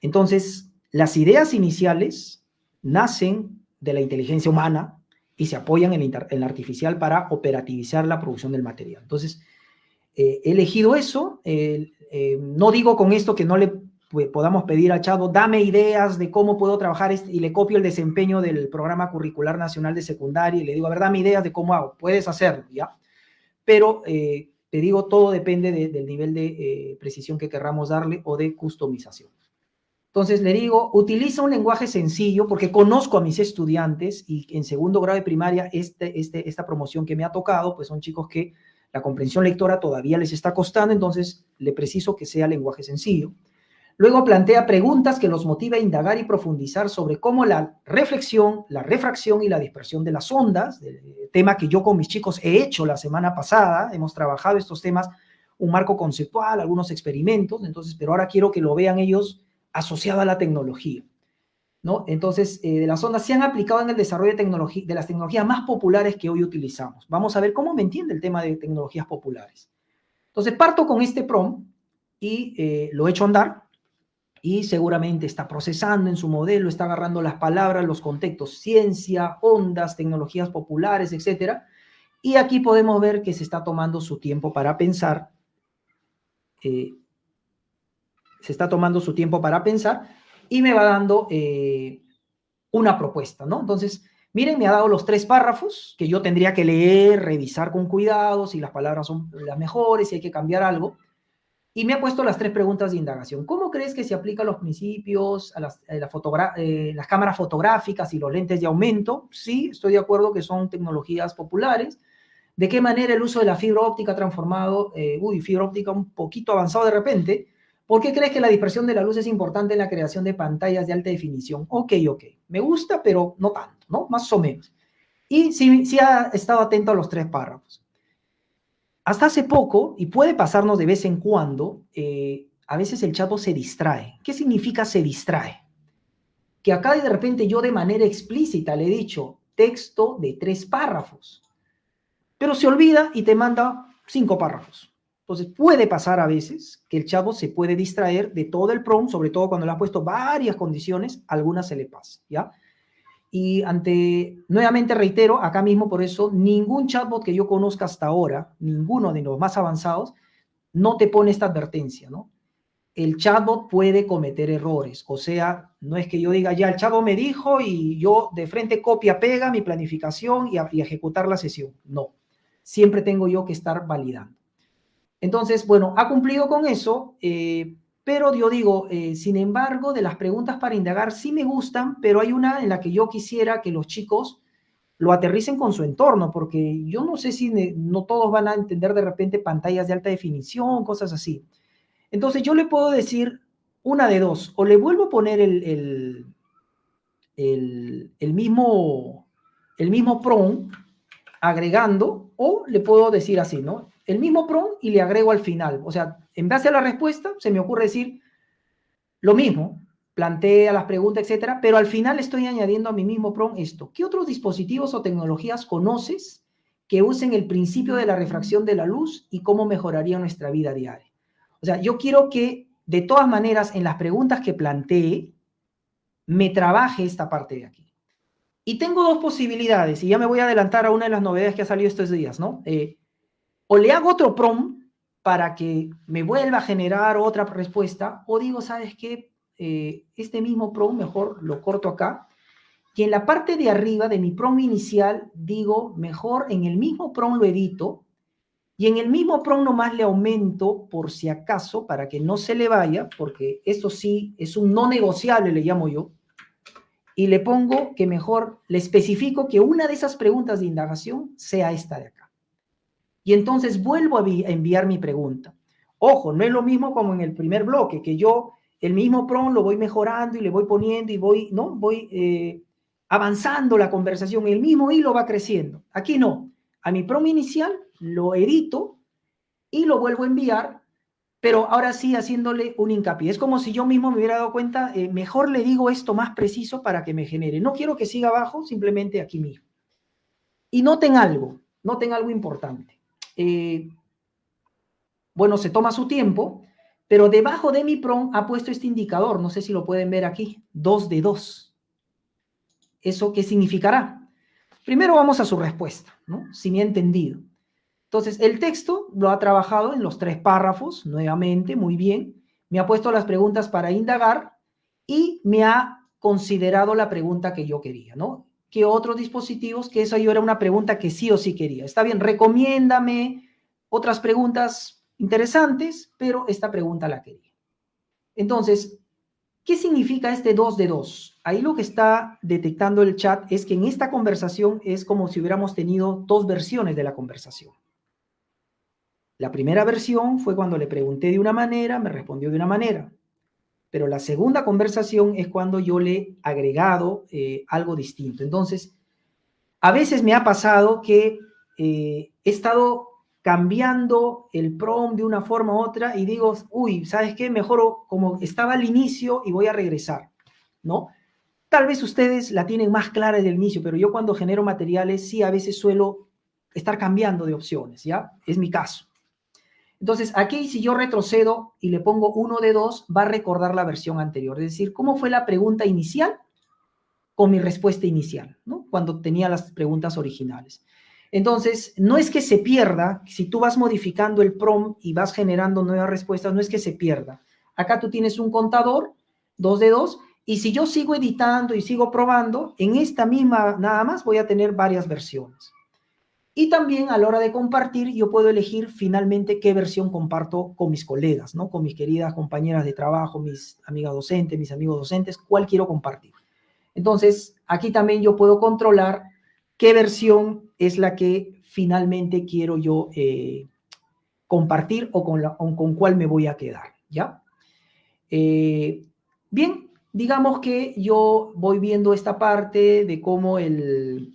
Entonces, las ideas iniciales nacen de la inteligencia humana y se apoyan en la artificial para operativizar la producción del material. Entonces, he elegido eso. No digo con esto que no le podamos pedir al chatbot, dame ideas de cómo puedo trabajar y le copio el desempeño del Programa Curricular Nacional de Secundaria y le digo, a ver, dame ideas de cómo hago. Puedes hacerlo, ¿ya? Pero te digo, todo depende del nivel de precisión que querramos darle o de customización. Entonces le digo, utiliza un lenguaje sencillo porque conozco a mis estudiantes y en segundo grado de primaria esta promoción que me ha tocado, pues son chicos que la comprensión lectora todavía les está costando, entonces le preciso que sea lenguaje sencillo. Luego plantea preguntas que los motive a indagar y profundizar sobre cómo la reflexión, la refracción y la dispersión de las ondas, tema que yo con mis chicos he hecho la semana pasada, hemos trabajado estos temas, un marco conceptual, algunos experimentos, entonces, pero ahora quiero que lo vean ellos asociado a la tecnología, ¿no? Entonces, las ondas se han aplicado en el desarrollo de las tecnologías más populares que hoy utilizamos. Vamos a ver cómo me entiende el tema de tecnologías populares. Entonces, parto con este prompt y lo echo a andar y seguramente está procesando en su modelo, está agarrando las palabras, los contextos, ciencia, ondas, tecnologías populares, etc. Y aquí podemos ver que se está tomando su tiempo para pensar se está tomando su tiempo para pensar y me va dando una propuesta, ¿no? Entonces, miren, me ha dado los 3 párrafos que yo tendría que leer, revisar con cuidado, si las palabras son las mejores, si hay que cambiar algo. Y me ha puesto las 3 preguntas de indagación. ¿Cómo crees que se aplican los principios a las cámaras fotográficas y los lentes de aumento? Sí, estoy de acuerdo que son tecnologías populares. ¿De qué manera el uso de la fibra óptica ha transformado, fibra óptica un poquito avanzado de repente? ¿Por qué crees que la dispersión de la luz es importante en la creación de pantallas de alta definición? Ok, me gusta, pero no tanto, ¿no? Más o menos. Y sí ha estado atento a los 3 párrafos. Hasta hace poco, y puede pasarnos de vez en cuando, a veces el chatbot se distrae. ¿Qué significa se distrae? Que acá de repente yo de manera explícita le he dicho texto de 3 párrafos, pero se olvida y te manda 5 párrafos. Entonces puede pasar a veces que el chatbot se puede distraer de todo el prompt, sobre todo cuando le has puesto varias condiciones, algunas se le pasa, ¿ya? Y nuevamente reitero, acá mismo por eso, ningún chatbot que yo conozca hasta ahora, ninguno de los más avanzados, no te pone esta advertencia, ¿no? El chatbot puede cometer errores, o sea, no es que yo diga, ya, el chatbot me dijo y yo de frente copia, pega mi planificación y ejecutar la sesión. No, siempre tengo yo que estar validando. Entonces, bueno, ha cumplido con eso, pero yo digo, sin embargo, de las preguntas para indagar sí me gustan, pero hay una en la que yo quisiera que los chicos lo aterricen con su entorno, porque yo no sé si no todos van a entender de repente pantallas de alta definición, cosas así. Entonces yo le puedo decir una de dos, o le vuelvo a poner el mismo prompt agregando, o le puedo decir así, ¿no? El mismo prompt y le agrego al final. O sea, en base a la respuesta, se me ocurre decir lo mismo, plantea las preguntas, etcétera, pero al final estoy añadiendo a mi mismo prompt esto. ¿Qué otros dispositivos o tecnologías conoces que usen el principio de la refracción de la luz y cómo mejoraría nuestra vida diaria? O sea, yo quiero que, de todas maneras, en las preguntas que plantee, me trabaje esta parte de aquí. Y tengo 2 posibilidades, y ya me voy a adelantar a una de las novedades que ha salido estos días, ¿no? O le hago otro prompt para que me vuelva a generar otra respuesta, o digo, ¿sabes qué? Este mismo prompt mejor lo corto acá, y en la parte de arriba de mi prompt inicial digo, mejor en el mismo prompt lo edito, y en el mismo prompt nomás le aumento por si acaso, para que no se le vaya, porque esto sí es un no negociable, le llamo yo, y le pongo que mejor, le especifico que una de esas preguntas de indagación sea esta de acá. Y entonces vuelvo a enviar mi pregunta. Ojo, no es lo mismo como en el primer bloque, que yo el mismo prompt lo voy mejorando y le voy poniendo y voy avanzando la conversación, el mismo hilo va creciendo. Aquí no, a mi prompt inicial lo edito y lo vuelvo a enviar, pero ahora sí haciéndole un hincapié. Es como si yo mismo me hubiera dado cuenta, mejor le digo esto más preciso para que me genere. No quiero que siga abajo, simplemente aquí mismo. Y noten algo importante. Bueno, se toma su tiempo, pero debajo de mi prompt ha puesto este indicador, no sé si lo pueden ver aquí, 2 de 2. ¿Eso qué significará? Primero vamos a su respuesta, ¿no? Si me ha entendido. Entonces, el texto lo ha trabajado en los 3 párrafos, nuevamente, muy bien. Me ha puesto las preguntas para indagar y me ha considerado la pregunta que yo quería, ¿no? ¿Qué otros dispositivos? Que eso yo era una pregunta que sí o sí quería. Está bien, recomiéndame otras preguntas interesantes, pero esta pregunta la quería. Entonces, ¿qué significa este 2 de 2? Ahí lo que está detectando el chat es que en esta conversación es como si hubiéramos tenido 2 versiones de la conversación. La primera versión fue cuando le pregunté de una manera, me respondió de una manera. Pero la segunda conversación es cuando yo le he agregado algo distinto. Entonces, a veces me ha pasado que he estado cambiando el prompt de una forma u otra y digo, uy, ¿sabes qué? Mejor como estaba al inicio y voy a regresar, ¿no? Tal vez ustedes la tienen más clara desde el inicio, pero yo cuando genero materiales sí a veces suelo estar cambiando de opciones, ¿ya? Es mi caso. Entonces, aquí si yo retrocedo y le pongo 1 de 2, va a recordar la versión anterior. Es decir, ¿cómo fue la pregunta inicial con mi respuesta inicial, ¿no? Cuando tenía las preguntas originales. Entonces, no es que se pierda, si tú vas modificando el prompt y vas generando nuevas respuestas, no es que se pierda. acá tú tienes un contador, 2 de 2, y si yo sigo editando y sigo probando, en esta misma nada más voy a tener varias versiones. Y también a la hora de compartir, yo puedo elegir finalmente qué versión comparto con mis colegas, ¿no? Con mis queridas compañeras de trabajo, mis amigas docentes, mis amigos docentes, cuál quiero compartir. Entonces, aquí también yo puedo controlar qué versión es la que finalmente quiero yo compartir o con cuál me voy a quedar, ¿ya? Bien, digamos que yo voy viendo esta parte de cómo el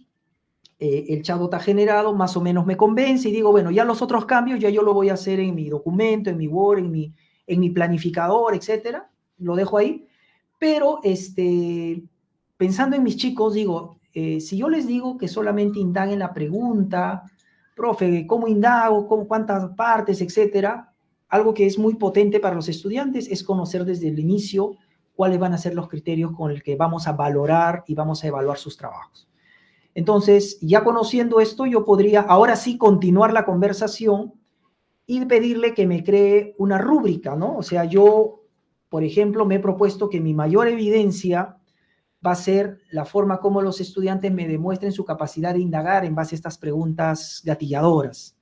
chatbot ha generado, más o menos me convence y digo, bueno, ya los otros cambios ya yo lo voy a hacer en mi documento, en mi Word, en mi planificador, etcétera. Lo dejo ahí. Pero pensando en mis chicos, digo, si yo les digo que solamente indaguen la pregunta, profe, ¿cómo indago? ¿Cuántas partes, etcétera? Algo que es muy potente para los estudiantes es conocer desde el inicio cuáles van a ser los criterios con los que vamos a valorar y vamos a evaluar sus trabajos. Entonces, ya conociendo esto, yo podría ahora sí continuar la conversación y pedirle que me cree una rúbrica, ¿no? O sea, yo, por ejemplo, me he propuesto que mi mayor evidencia va a ser la forma como los estudiantes me demuestren su capacidad de indagar en base a estas preguntas gatilladoras.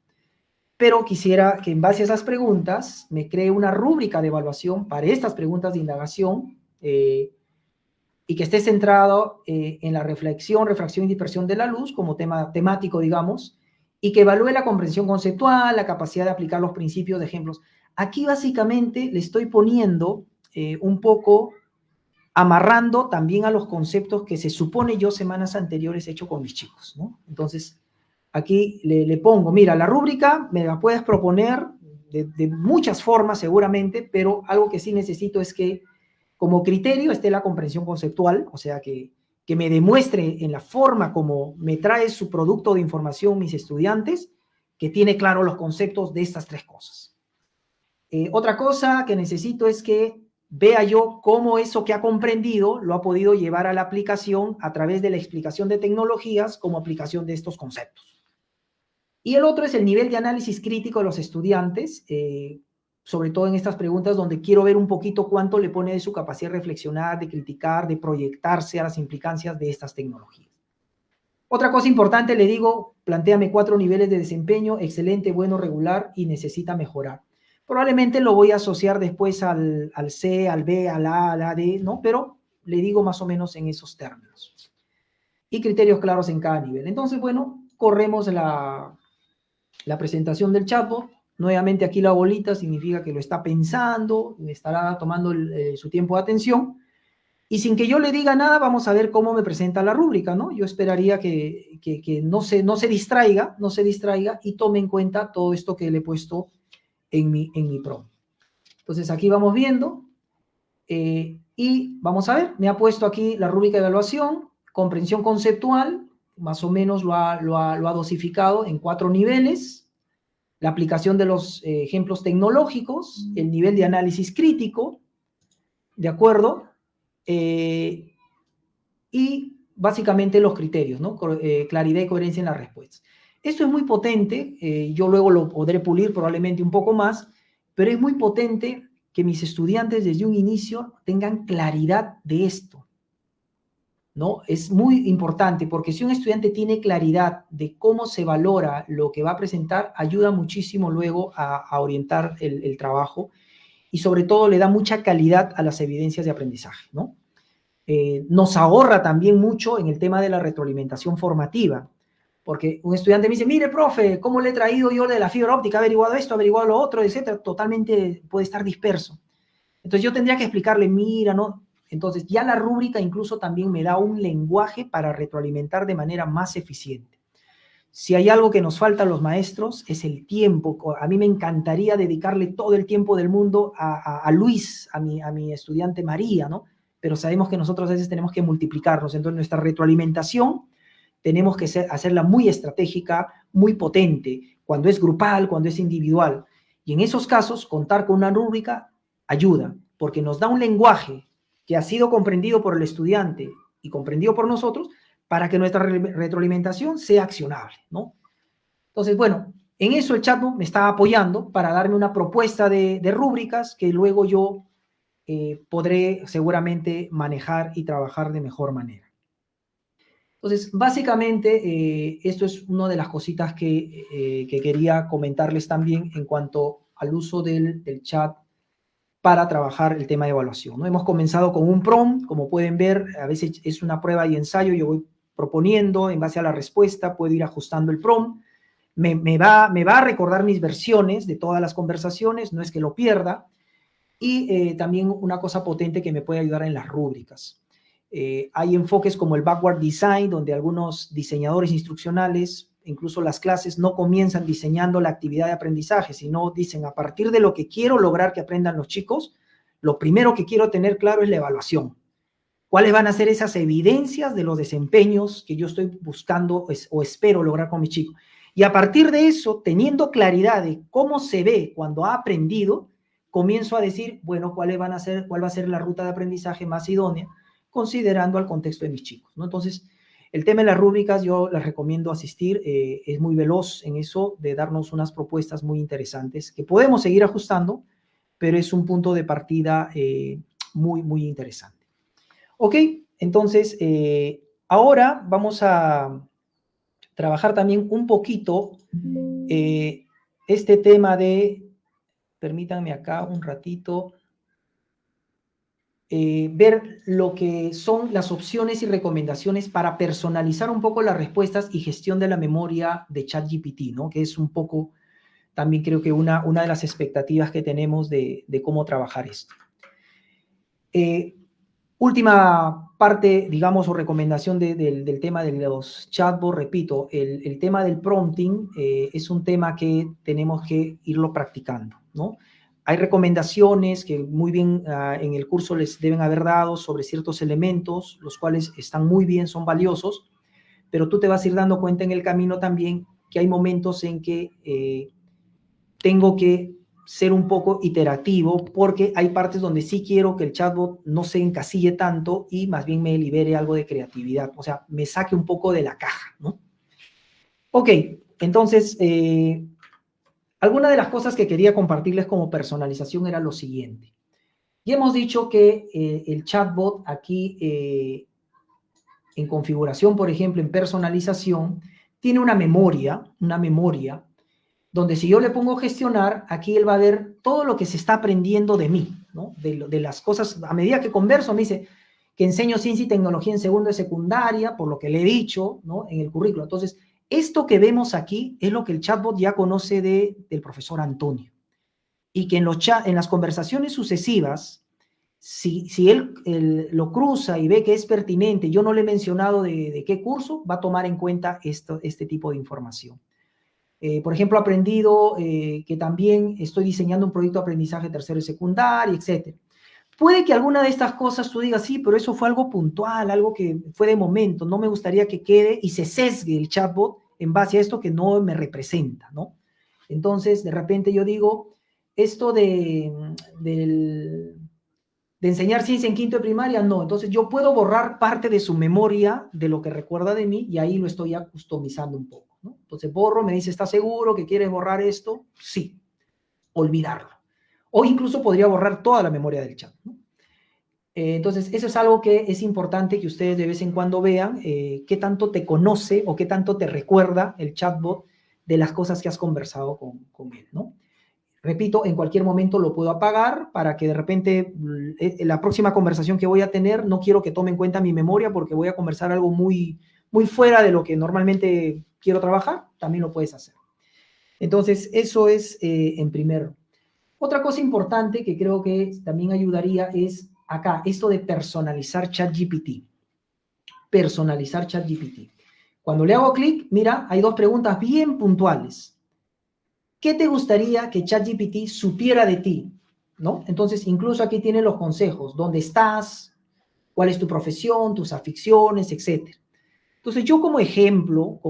Pero quisiera que en base a esas preguntas me cree una rúbrica de evaluación para estas preguntas de indagación y que esté centrado en la reflexión, refracción y dispersión de la luz como tema temático, digamos, y que evalúe la comprensión conceptual, la capacidad de aplicar los principios de ejemplos. Aquí básicamente le estoy poniendo un poco, amarrando también a los conceptos que se supone yo semanas anteriores he hecho con mis chicos, ¿no? Entonces, aquí le pongo, mira, la rúbrica me la puedes proponer de muchas formas seguramente, pero algo que sí necesito es que como criterio esté la comprensión conceptual, o sea, que me demuestre en la forma como me trae su producto de información mis estudiantes, que tiene claro los conceptos de estas tres cosas. Otra cosa que necesito es que vea yo cómo eso que ha comprendido lo ha podido llevar a la aplicación a través de la explicación de tecnologías como aplicación de estos conceptos. Y el otro es el nivel de análisis crítico de los estudiantes, sobre todo en estas preguntas donde quiero ver un poquito cuánto le pone de su capacidad de reflexionar, de criticar, de proyectarse a las implicancias de estas tecnologías. Otra cosa importante, le digo, plantéame 4 niveles de desempeño, excelente, bueno, regular y necesita mejorar. Probablemente lo voy a asociar después al C, al B, al A, al AD, ¿no? Pero le digo más o menos en esos términos. Y criterios claros en cada nivel. Entonces, bueno, corremos la presentación del chatbot. Nuevamente aquí la bolita significa que lo está pensando, estará tomando su tiempo de atención. Y sin que yo le diga nada, vamos a ver cómo me presenta la rúbrica, ¿no? Yo esperaría que no se distraiga y tome en cuenta todo esto que le he puesto en mi prompt. Entonces aquí vamos viendo y vamos a ver, me ha puesto aquí la rúbrica de evaluación, comprensión conceptual, más o menos lo ha dosificado en 4 niveles, la aplicación de los ejemplos tecnológicos, el nivel de análisis crítico, ¿de acuerdo? Y básicamente los criterios, ¿no? Claridad y coherencia en las respuestas. Esto es muy potente, yo luego lo podré pulir probablemente un poco más, pero es muy potente que mis estudiantes desde un inicio tengan claridad de esto, ¿no? Es muy importante porque si un estudiante tiene claridad de cómo se valora lo que va a presentar, ayuda muchísimo luego a orientar el trabajo y sobre todo le da mucha calidad a las evidencias de aprendizaje, ¿no? Nos ahorra también mucho en el tema de la retroalimentación formativa, porque un estudiante me dice, mire, profe, ¿cómo le he traído yo de la fibra óptica? He averiguado esto, he averiguado lo otro, etcétera. Totalmente puede estar disperso. Entonces yo tendría que explicarle, mira, ¿no? Entonces ya la rúbrica incluso también me da un lenguaje para retroalimentar de manera más eficiente. Si hay algo que nos falta a los maestros es el tiempo. A mí me encantaría dedicarle todo el tiempo del mundo a Luis, a mi estudiante María, ¿no? Pero sabemos que nosotros a veces tenemos que multiplicarnos. Entonces nuestra retroalimentación tenemos que hacerla muy estratégica, muy potente, cuando es grupal, cuando es individual. Y en esos casos, contar con una rúbrica ayuda, porque nos da un lenguaje que ha sido comprendido por el estudiante y comprendido por nosotros, para que nuestra retroalimentación sea accionable, ¿no? Entonces, bueno, en eso el chatbot me está apoyando para darme una propuesta de rúbricas que luego yo podré seguramente manejar y trabajar de mejor manera. Entonces, básicamente, esto es una de las cositas que quería comentarles también en cuanto al uso del chat para trabajar el tema de evaluación, ¿no? Hemos comenzado con un prompt, como pueden ver, a veces es una prueba y ensayo, yo voy proponiendo en base a la respuesta, puedo ir ajustando el prompt, me va a recordar mis versiones de todas las conversaciones, no es que lo pierda, y también una cosa potente que me puede ayudar en las rúbricas. Hay enfoques como el backward design, donde algunos diseñadores instruccionales, incluso las clases, no comienzan diseñando la actividad de aprendizaje, sino dicen, a partir de lo que quiero lograr que aprendan los chicos, lo primero que quiero tener claro es la evaluación. ¿Cuáles van a ser esas evidencias de los desempeños que yo estoy buscando o espero lograr con mi chico? Y a partir de eso, teniendo claridad de cómo se ve cuando ha aprendido, comienzo a decir, bueno, cuál va a ser la ruta de aprendizaje más idónea, considerando al contexto de mis chicos, ¿no? Entonces, el tema de las rúbricas yo les recomiendo asistir, es muy veloz en eso de darnos unas propuestas muy interesantes que podemos seguir ajustando, pero es un punto de partida muy, muy interesante. Ok, entonces ahora vamos a trabajar también un poquito este tema de, permítanme acá un ratito, ver lo que son las opciones y recomendaciones para personalizar un poco las respuestas y gestión de la memoria de ChatGPT, ¿no? Que es un poco, también creo que una de las expectativas que tenemos de cómo trabajar esto. Última parte, digamos, o recomendación del tema de los chatbots, repito, el tema del prompting es un tema que tenemos que irlo practicando, ¿no? Hay recomendaciones que muy bien en el curso les deben haber dado sobre ciertos elementos, los cuales están muy bien, son valiosos, pero tú te vas a ir dando cuenta en el camino también que hay momentos en que tengo que ser un poco iterativo porque hay partes donde sí quiero que el chatbot no se encasille tanto y más bien me libere algo de creatividad, o sea, me saque un poco de la caja, ¿no? Ok, entonces, alguna de las cosas que quería compartirles como personalización era lo siguiente. Ya hemos dicho que el chatbot aquí en configuración, por ejemplo, en personalización, tiene una memoria donde si yo le pongo gestionar, aquí él va a ver todo lo que se está aprendiendo de mí, ¿no? De las cosas, a medida que converso, me dice que enseño ciencia y tecnología en segundo de secundaria, por lo que le he dicho, ¿no? En el currículo. Entonces, esto que vemos aquí es lo que el chatbot ya conoce del profesor Antonio. Y que en las conversaciones sucesivas, si él lo cruza y ve que es pertinente, yo no le he mencionado de qué curso, va a tomar en cuenta este tipo de información. Por ejemplo, he aprendido que también estoy diseñando un proyecto de aprendizaje tercero y secundario, etc. Puede que alguna de estas cosas tú digas, sí, pero eso fue algo puntual, algo que fue de momento, no me gustaría que quede y se sesgue el chatbot en base a esto que no me representa, ¿no? Entonces, de repente yo digo, esto de enseñar ciencia en quinto de primaria, no. Entonces yo puedo borrar parte de su memoria de lo que recuerda de mí y ahí lo estoy ya customizando un poco, ¿no? Entonces borro, me dice, ¿estás seguro que quieres borrar esto? Sí, olvidarlo. O incluso podría borrar toda la memoria del chat, ¿no? Entonces eso es algo que es importante que ustedes de vez en cuando vean qué tanto te conoce o qué tanto te recuerda el chatbot de las cosas que has conversado con él, ¿no? Repito, en cualquier momento lo puedo apagar para que de repente la próxima conversación que voy a tener no quiero que tome en cuenta mi memoria porque voy a conversar algo muy, muy fuera de lo que normalmente quiero trabajar, también lo puedes hacer. Entonces, eso es en primero. Otra cosa importante que creo que también ayudaría es acá, esto de personalizar ChatGPT. Personalizar ChatGPT. Cuando le hago clic, mira, hay dos preguntas bien puntuales. ¿Qué te gustaría que ChatGPT supiera de ti? ¿No? Entonces, incluso aquí tiene los consejos. ¿Dónde estás? ¿Cuál es tu profesión? ¿Tus aficiones? Etcétera. Entonces, yo como ejemplo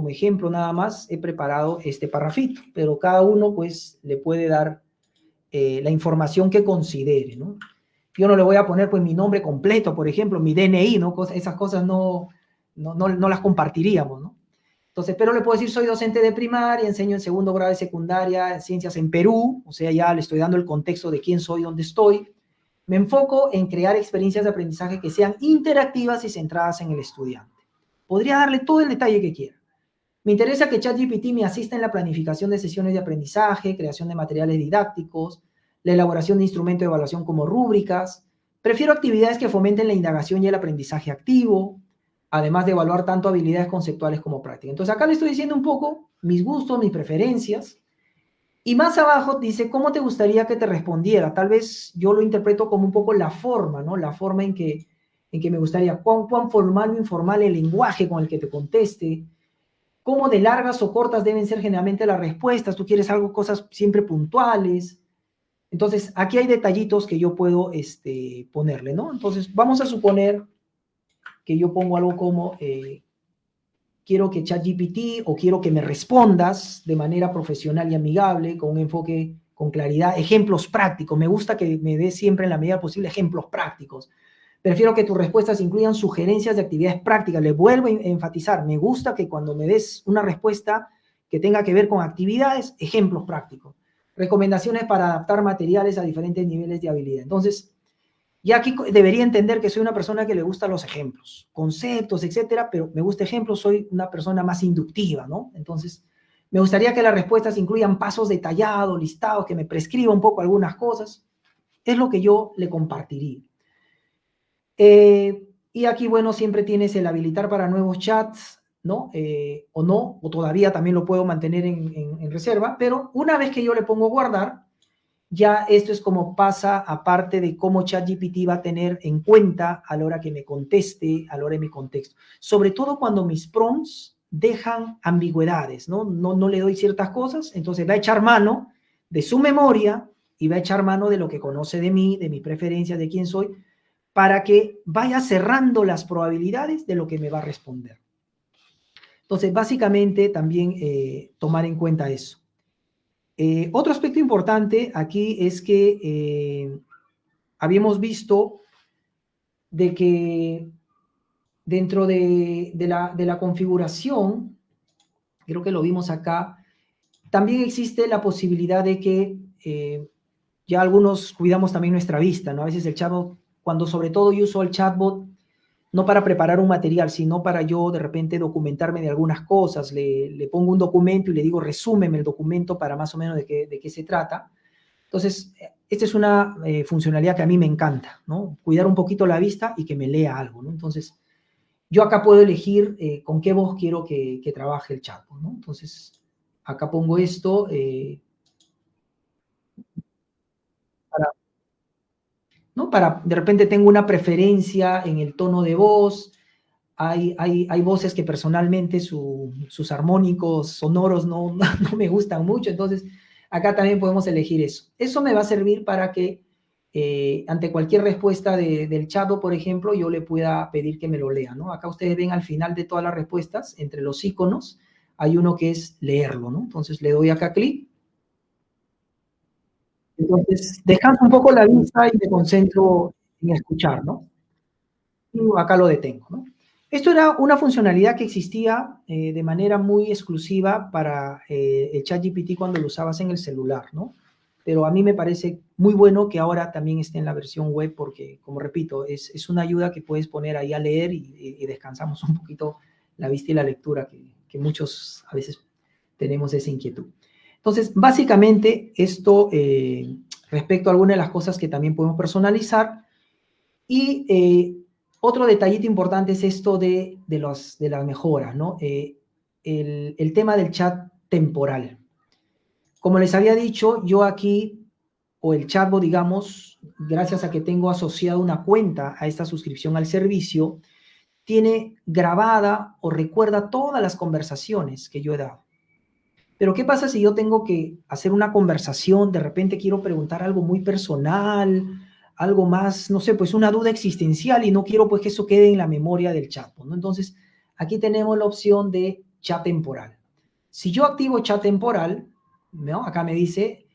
nada más, he preparado este parrafito, pero cada uno, pues, le puede dar la información que considere, ¿no? Yo no le voy a poner, pues, mi nombre completo, por ejemplo, mi DNI, ¿no? Esas cosas no las compartiríamos, ¿no? Entonces, pero le puedo decir, soy docente de primaria, enseño en segundo grado de secundaria, ciencias en Perú, o sea, ya le estoy dando el contexto de quién soy, dónde estoy. Me enfoco en crear experiencias de aprendizaje que sean interactivas y centradas en el estudiante. Podría darle todo el detalle que quiera. Me interesa que ChatGPT me asista en la planificación de sesiones de aprendizaje, creación de materiales didácticos, la elaboración de instrumentos de evaluación como rúbricas. Prefiero actividades que fomenten la indagación y el aprendizaje activo, además de evaluar tanto habilidades conceptuales como prácticas. Entonces acá le estoy diciendo un poco mis gustos, mis preferencias. Y más abajo dice, ¿cómo te gustaría que te respondiera? Tal vez yo lo interpreto como un poco la forma, ¿no? La forma en que me gustaría, cuán formal o informal el lenguaje con el que te conteste, cómo de largas o cortas deben ser generalmente las respuestas, tú quieres algo, cosas siempre puntuales. Entonces, aquí hay detallitos que yo puedo ponerle, ¿no? Entonces, vamos a suponer que yo pongo algo como, quiero que ChatGPT o quiero que me respondas de manera profesional y amigable, con un enfoque, con claridad, ejemplos prácticos. Me gusta que me des siempre en la medida posible ejemplos prácticos. Prefiero que tus respuestas incluyan sugerencias de actividades prácticas. Le vuelvo a enfatizar, me gusta que cuando me des una respuesta que tenga que ver con actividades, ejemplos prácticos. Recomendaciones para adaptar materiales a diferentes niveles de habilidad. Entonces, ya aquí debería entender que soy una persona que le gustan los ejemplos, conceptos, etcétera, pero me gusta ejemplos, soy una persona más inductiva, ¿no? Entonces, me gustaría que las respuestas incluyan pasos detallados, listados, que me prescriba un poco algunas cosas. Es lo que yo le compartiría. Y aquí, bueno, siempre tienes el habilitar para nuevos chats, ¿no? O todavía también lo puedo mantener en reserva, pero una vez que yo le pongo guardar, ya esto es como pasa aparte de cómo ChatGPT va a tener en cuenta a la hora que me conteste, a la hora de mi contexto. Sobre todo cuando mis prompts dejan ambigüedades, ¿no? No le doy ciertas cosas, entonces va a echar mano de su memoria y va a echar mano de lo que conoce de mí, de mis preferencias, de quién soy, para que vaya cerrando las probabilidades de lo que me va a responder. Entonces, básicamente también tomar en cuenta eso. Otro aspecto importante aquí es que habíamos visto de que dentro de la configuración, creo que lo vimos acá, también existe la posibilidad de que ya algunos cuidamos también nuestra vista, ¿no? A veces el chatbot, cuando sobre todo yo uso el chatbot, no para preparar un material, sino para yo de repente documentarme de algunas cosas. Le pongo un documento y le digo, resúmeme el documento para más o menos de qué se trata. Entonces, esta es una funcionalidad que a mí me encanta, ¿no? Cuidar un poquito la vista y que me lea algo, ¿no? Entonces, yo acá puedo elegir con qué voz quiero que trabaje el chatbot, ¿no? Entonces, acá pongo esto ¿no? De repente tengo una preferencia en el tono de voz. Hay voces que personalmente sus armónicos sonoros no me gustan mucho, entonces acá también podemos elegir eso. Eso me va a servir para que ante cualquier respuesta del chat, por ejemplo, yo le pueda pedir que me lo lea, ¿no? Acá ustedes ven al final de todas las respuestas, entre los iconos, hay uno que es leerlo, ¿no? Entonces le doy acá clic. Entonces descanso un poco la vista y me concentro en escuchar, ¿no? Y acá lo detengo, ¿no? Esto era una funcionalidad que existía de manera muy exclusiva para el ChatGPT cuando lo usabas en el celular, ¿no? Pero a mí me parece muy bueno que ahora también esté en la versión web porque, como repito, es una ayuda que puedes poner ahí a leer y descansamos un poquito la vista y la lectura, que muchos a veces tenemos esa inquietud. Entonces, básicamente, esto respecto a algunas de las cosas que también podemos personalizar. Y otro detallito importante es esto de las mejoras, ¿no? El tema del chat temporal. Como les había dicho, yo aquí, o el chatbot, digamos, gracias a que tengo asociado una cuenta a esta suscripción al servicio, tiene grabada o recuerda todas las conversaciones que yo he dado. Pero ¿qué pasa si yo tengo que hacer una conversación? De repente quiero preguntar algo muy personal, algo más, no sé, pues una duda existencial y no quiero pues que eso quede en la memoria del chat, ¿no? Entonces, aquí tenemos la opción de chat temporal. Si yo activo chat temporal, ¿no? Acá me dice,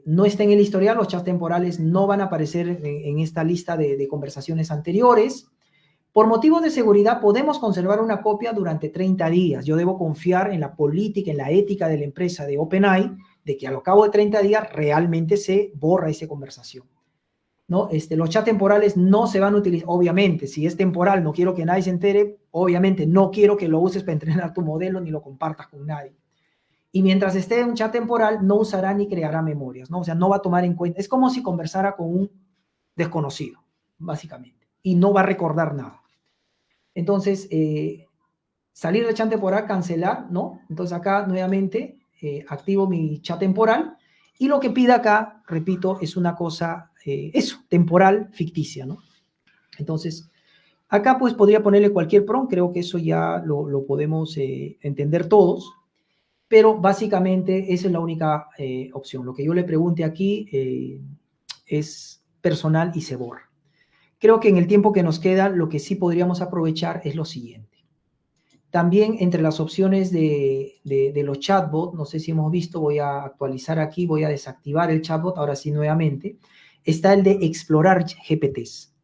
no está en el historial, los chats temporales no van a aparecer en esta lista de conversaciones anteriores. Por motivos de seguridad podemos conservar una copia durante 30 días. Yo debo confiar en la política, en la ética de la empresa de OpenAI, de que al cabo de 30 días realmente se borra esa conversación. ¿no? Los chats temporales no se van a utilizar, obviamente, si es temporal, no quiero que nadie se entere, obviamente no quiero que lo uses para entrenar tu modelo ni lo compartas con nadie. Y mientras esté en un chat temporal, no usará ni creará memorias, ¿no? O sea, no va a tomar en cuenta, es como si conversara con un desconocido, básicamente, y no va a recordar nada. Entonces, salir del chat temporal, cancelar, ¿no? Entonces acá nuevamente activo mi chat temporal y lo que pide acá, repito, es una cosa, eso, temporal, ficticia, ¿no? Entonces, acá pues podría ponerle cualquier prompt, creo que eso ya lo podemos entender todos, pero básicamente esa es la única opción. Lo que yo le pregunte aquí es personal y se borra. Creo que en el tiempo que nos queda, lo que sí podríamos aprovechar es lo siguiente. También entre las opciones de los chatbots, no sé si hemos visto, voy a actualizar aquí, voy a desactivar el chatbot, ahora sí nuevamente, está el de explorar GPTs.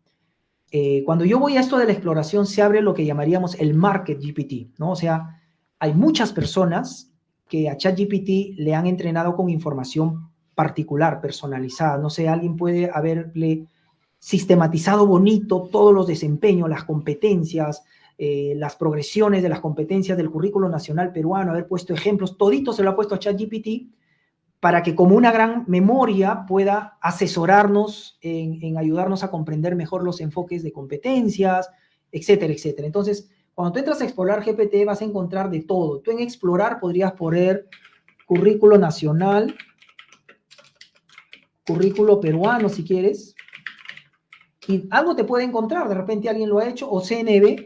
Cuando yo voy a esto de la exploración, se abre lo que llamaríamos el Market GPT, ¿no? O sea, hay muchas personas que a ChatGPT le han entrenado con información particular, personalizada. No sé, alguien puede haberle sistematizado bonito todos los desempeños, las competencias, las progresiones de las competencias del currículo nacional peruano, haber puesto ejemplos, todito se lo ha puesto a ChatGPT para que como una gran memoria pueda asesorarnos en ayudarnos a comprender mejor los enfoques de competencias, etcétera, etcétera. Entonces, cuando tú entras a Explorar GPT vas a encontrar de todo. Tú en Explorar podrías poner currículo nacional, currículo peruano si quieres, y algo te puede encontrar, de repente alguien lo ha hecho, o CNB,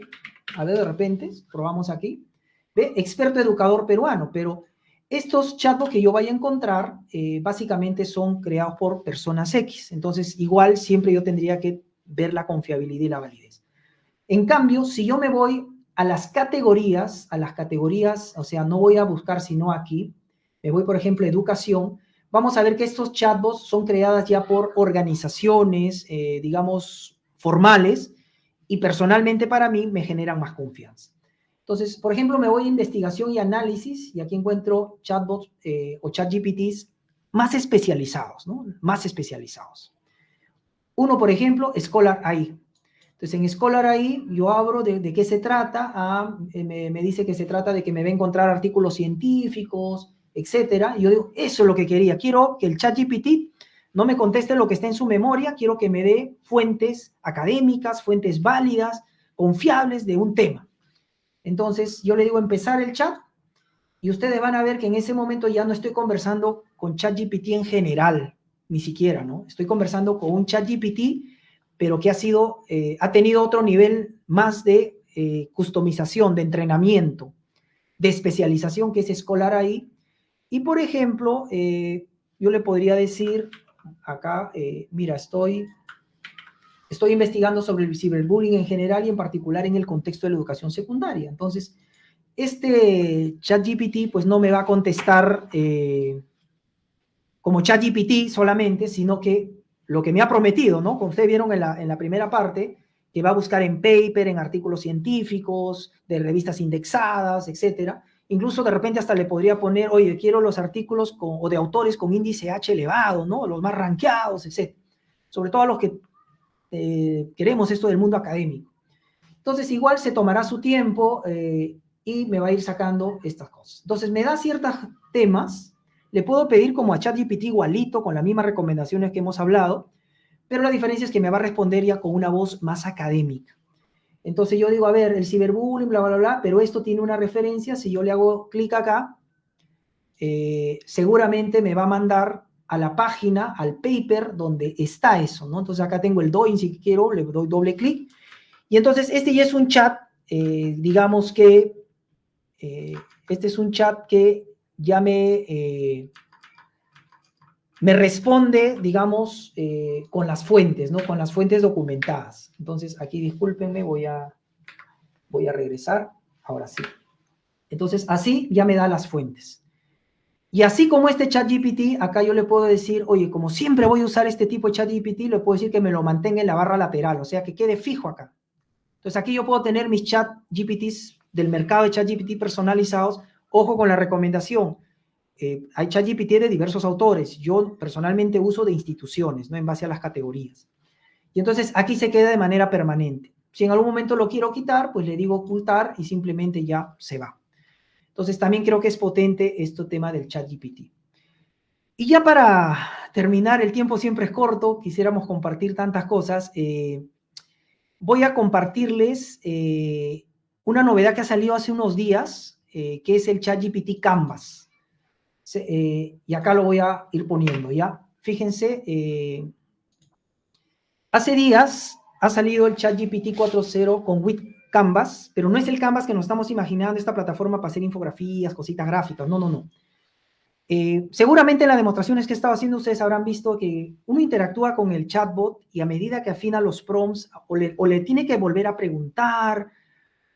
a ver, de repente, probamos aquí, ¿ve? Experto educador peruano, pero estos chatbots que yo vaya a encontrar, básicamente son creados por personas X, entonces igual siempre yo tendría que ver la confiabilidad y la validez. En cambio, si yo me voy a las categorías, o sea, no voy a buscar sino aquí, me voy, por ejemplo, a educación, vamos a ver que estos chatbots son creadas ya por organizaciones, digamos, formales, y personalmente para mí me generan más confianza. Entonces, por ejemplo, me voy a investigación y análisis, y aquí encuentro chatbots o chatGPTs más especializados, ¿no? Más especializados. Uno, por ejemplo, Scholar AI. Entonces, en Scholar AI yo abro de qué se trata, me dice que se trata de que me va a encontrar artículos científicos, etcétera. Y yo digo, eso es lo que quería. Quiero que el ChatGPT no me conteste lo que está en su memoria, quiero que me dé fuentes académicas, fuentes válidas, confiables de un tema. Entonces, yo le digo empezar el chat y ustedes van a ver que en ese momento ya no estoy conversando con ChatGPT en general, ni siquiera, ¿no? Estoy conversando con un ChatGPT, pero que ha tenido otro nivel más de customización, de entrenamiento, de especialización, que es Scholar AI. Y, por ejemplo, yo le podría decir acá, mira, estoy investigando sobre el ciberbullying en general y en particular en el contexto de la educación secundaria. Entonces, este ChatGPT pues no me va a contestar como ChatGPT solamente, sino que lo que me ha prometido, ¿no? Como ustedes vieron en la primera parte, que va a buscar en paper, en artículos científicos, de revistas indexadas, etcétera. Incluso de repente hasta le podría poner, oye, quiero los artículos o de autores con índice H elevado, ¿no? Los más rankeados, etcétera. Sobre todo a los que queremos esto del mundo académico. Entonces, igual se tomará su tiempo y me va a ir sacando estas cosas. Entonces, me da ciertos temas, le puedo pedir como a ChatGPT igualito, con las mismas recomendaciones que hemos hablado, pero la diferencia es que me va a responder ya con una voz más académica. Entonces yo digo, a ver, el ciberbullying, bla, bla, bla, pero esto tiene una referencia, si yo le hago clic acá, seguramente me va a mandar a la página, al paper donde está eso, ¿no? Entonces acá tengo el DOIN, si quiero, le doy doble clic, y entonces este ya es un chat, digamos que, este es un chat que ya me responde, digamos, con las fuentes, ¿no? Con las fuentes documentadas. Entonces, aquí discúlpenme, voy a regresar. Ahora sí. Entonces, así ya me da las fuentes. Y así como este ChatGPT, acá yo le puedo decir, oye, como siempre voy a usar este tipo de ChatGPT, le puedo decir que me lo mantenga en la barra lateral, o sea, que quede fijo acá. Entonces, aquí yo puedo tener mis ChatGPTs del mercado de ChatGPT personalizados. Ojo con la recomendación. Hay ChatGPT de diversos autores. Yo personalmente uso de instituciones, ¿no? En base a las categorías. Y entonces aquí se queda de manera permanente. Si en algún momento lo quiero quitar, pues le digo ocultar y simplemente ya se va. Entonces también creo que es potente este tema del ChatGPT. Y ya para terminar, el tiempo siempre es corto, quisiéramos compartir tantas cosas. Voy a compartirles una novedad que ha salido hace unos días, que es el ChatGPT Canvas. Y acá lo voy a ir poniendo, ¿ya? Fíjense, hace días ha salido el ChatGPT 4.0 con with Canvas, pero no es el Canvas que nos estamos imaginando, esta plataforma para hacer infografías, cositas gráficas, no, no, no. Seguramente en las demostraciones que he estado haciendo ustedes habrán visto que uno interactúa con el chatbot y a medida que afina los prompts o le tiene que volver a preguntar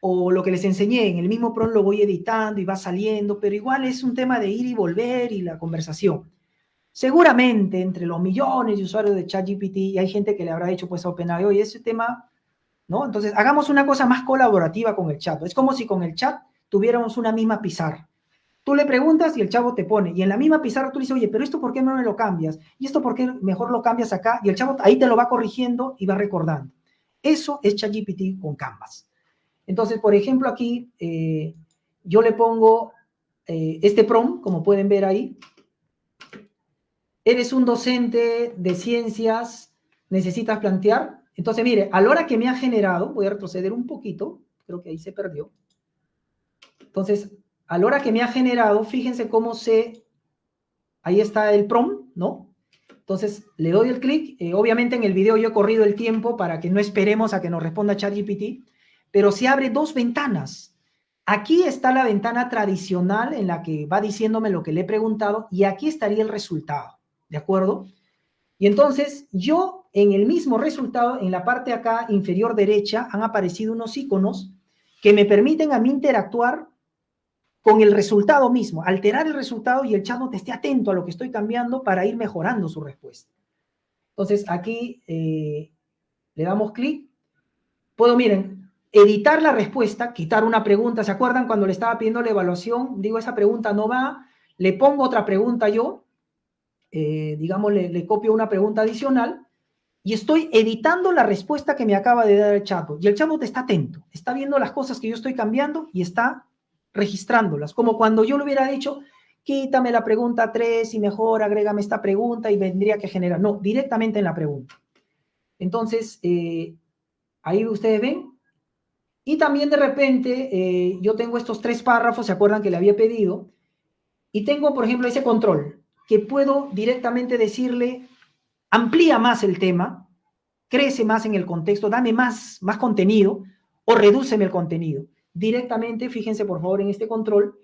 o lo que les enseñé, en el mismo prompt lo voy editando y va saliendo, pero igual es un tema de ir y volver y la conversación. Seguramente entre los millones de usuarios de ChatGPT y hay gente que le habrá dicho pues a OpenAI, oye, ese tema, ¿no? Entonces hagamos una cosa más colaborativa con el chat. Es como si con el chat tuviéramos una misma pizarra. Tú le preguntas y el chavo te pone. Y en la misma pizarra tú le dices, oye, pero esto ¿por qué no me lo cambias? Y esto ¿por qué mejor lo cambias acá? Y el chavo ahí te lo va corrigiendo y va recordando. Eso es ChatGPT con Canvas. Entonces, por ejemplo, aquí yo le pongo este prompt, como pueden ver ahí. Eres un docente de ciencias, necesitas plantear. Entonces, mire, a la hora que me ha generado, voy a retroceder un poquito, creo que ahí se perdió. Entonces, a la hora que me ha generado, fíjense cómo ahí está el prompt, ¿no? Entonces, le doy el clic. Obviamente en el video yo he corrido el tiempo para que no esperemos a que nos responda ChatGPT, pero se abre dos ventanas. Aquí está la ventana tradicional en la que va diciéndome lo que le he preguntado y aquí estaría el resultado, ¿de acuerdo? Y entonces yo en el mismo resultado, en la parte acá inferior derecha, han aparecido unos iconos que me permiten a mí interactuar con el resultado mismo, alterar el resultado y el chatbot esté atento a lo que estoy cambiando para ir mejorando su respuesta. Entonces aquí le damos clic. Puedo, miren, editar la respuesta, quitar una pregunta. ¿Se acuerdan cuando le estaba pidiendo la evaluación? Digo, esa pregunta no va, le pongo otra pregunta yo, digamos, le copio una pregunta adicional y estoy editando la respuesta que me acaba de dar el chatbot. Y el chatbot está atento, está viendo las cosas que yo estoy cambiando y está registrándolas, como cuando yo le hubiera dicho, quítame la pregunta 3 y mejor agrégame esta pregunta y vendría que generar. No, directamente en la pregunta. Entonces, ahí ustedes ven. Y también de repente, yo tengo estos 3 párrafos, ¿se acuerdan que le había pedido? Y tengo, por ejemplo, ese control, que puedo directamente decirle, amplía más el tema, crece más en el contexto, dame más contenido o redúceme el contenido. Directamente, fíjense por favor en este control,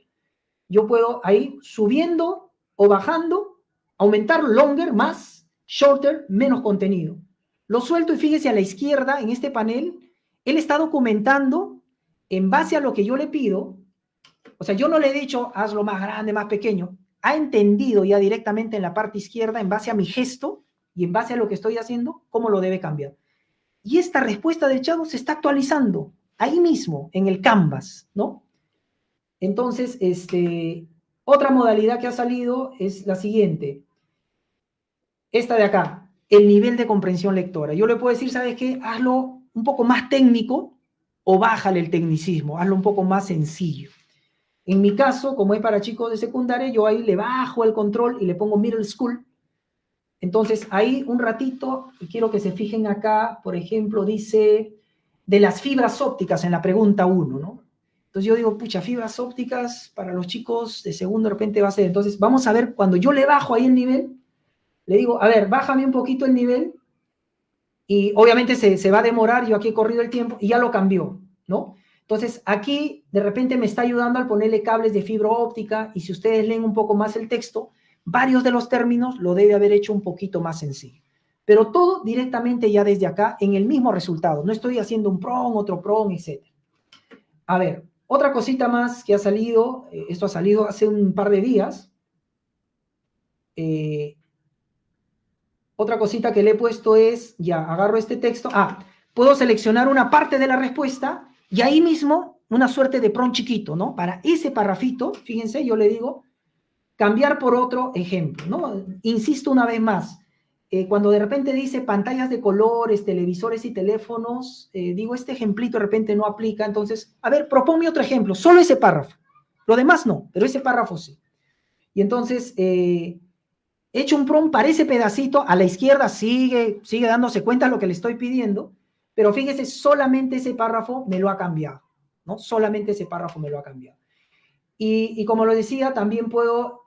yo puedo ahí subiendo o bajando, aumentar longer, más, shorter, menos contenido. Lo suelto y fíjense a la izquierda en este panel, él está documentando en base a lo que yo le pido. O sea, yo no le he dicho hazlo más grande, más pequeño. Ha entendido ya directamente en la parte izquierda, en base a mi gesto y en base a lo que estoy haciendo, cómo lo debe cambiar. Y esta respuesta del chatbot se está actualizando ahí mismo, en el Canvas, ¿no? Entonces, otra modalidad que ha salido es la siguiente. Esta de acá, el nivel de comprensión lectora. Yo le puedo decir, ¿sabes qué? Hazlo un poco más técnico o bájale el tecnicismo, hazlo un poco más sencillo. En mi caso, como es para chicos de secundaria, yo ahí le bajo el control y le pongo middle school. Entonces, ahí un ratito, y quiero que se fijen acá, por ejemplo, dice de las fibras ópticas en la pregunta 1, ¿no? Entonces yo digo, pucha, fibras ópticas para los chicos de segundo de repente va a ser. Entonces, vamos a ver, cuando yo le bajo ahí el nivel, le digo, a ver, bájame un poquito el nivel, y obviamente se va a demorar, yo aquí he corrido el tiempo, y ya lo cambió, ¿no? Entonces, aquí de repente me está ayudando al ponerle cables de fibra óptica, y si ustedes leen un poco más el texto, varios de los términos lo debe haber hecho un poquito más sencillo. Pero todo directamente ya desde acá en el mismo resultado. No estoy haciendo un PROM, otro PROM, etc. A ver, otra cosita más que ha salido, esto ha salido hace un par de días. Otra cosita que le he puesto es, ya agarro este texto, puedo seleccionar una parte de la respuesta y ahí mismo una suerte de prompt chiquito, ¿no? Para ese parrafito, fíjense, yo le digo, cambiar por otro ejemplo, ¿no? Insisto una vez más, cuando de repente dice pantallas de colores, televisores y teléfonos, digo, este ejemplito de repente no aplica. Entonces, a ver, proponme otro ejemplo, solo ese párrafo. Lo demás no, pero ese párrafo sí. Y entonces, he hecho un prompt para ese pedacito. A la izquierda sigue dándose cuenta de lo que le estoy pidiendo, pero fíjese, solamente ese párrafo me lo ha cambiado, ¿no? Solamente ese párrafo me lo ha cambiado. Y como lo decía, también puedo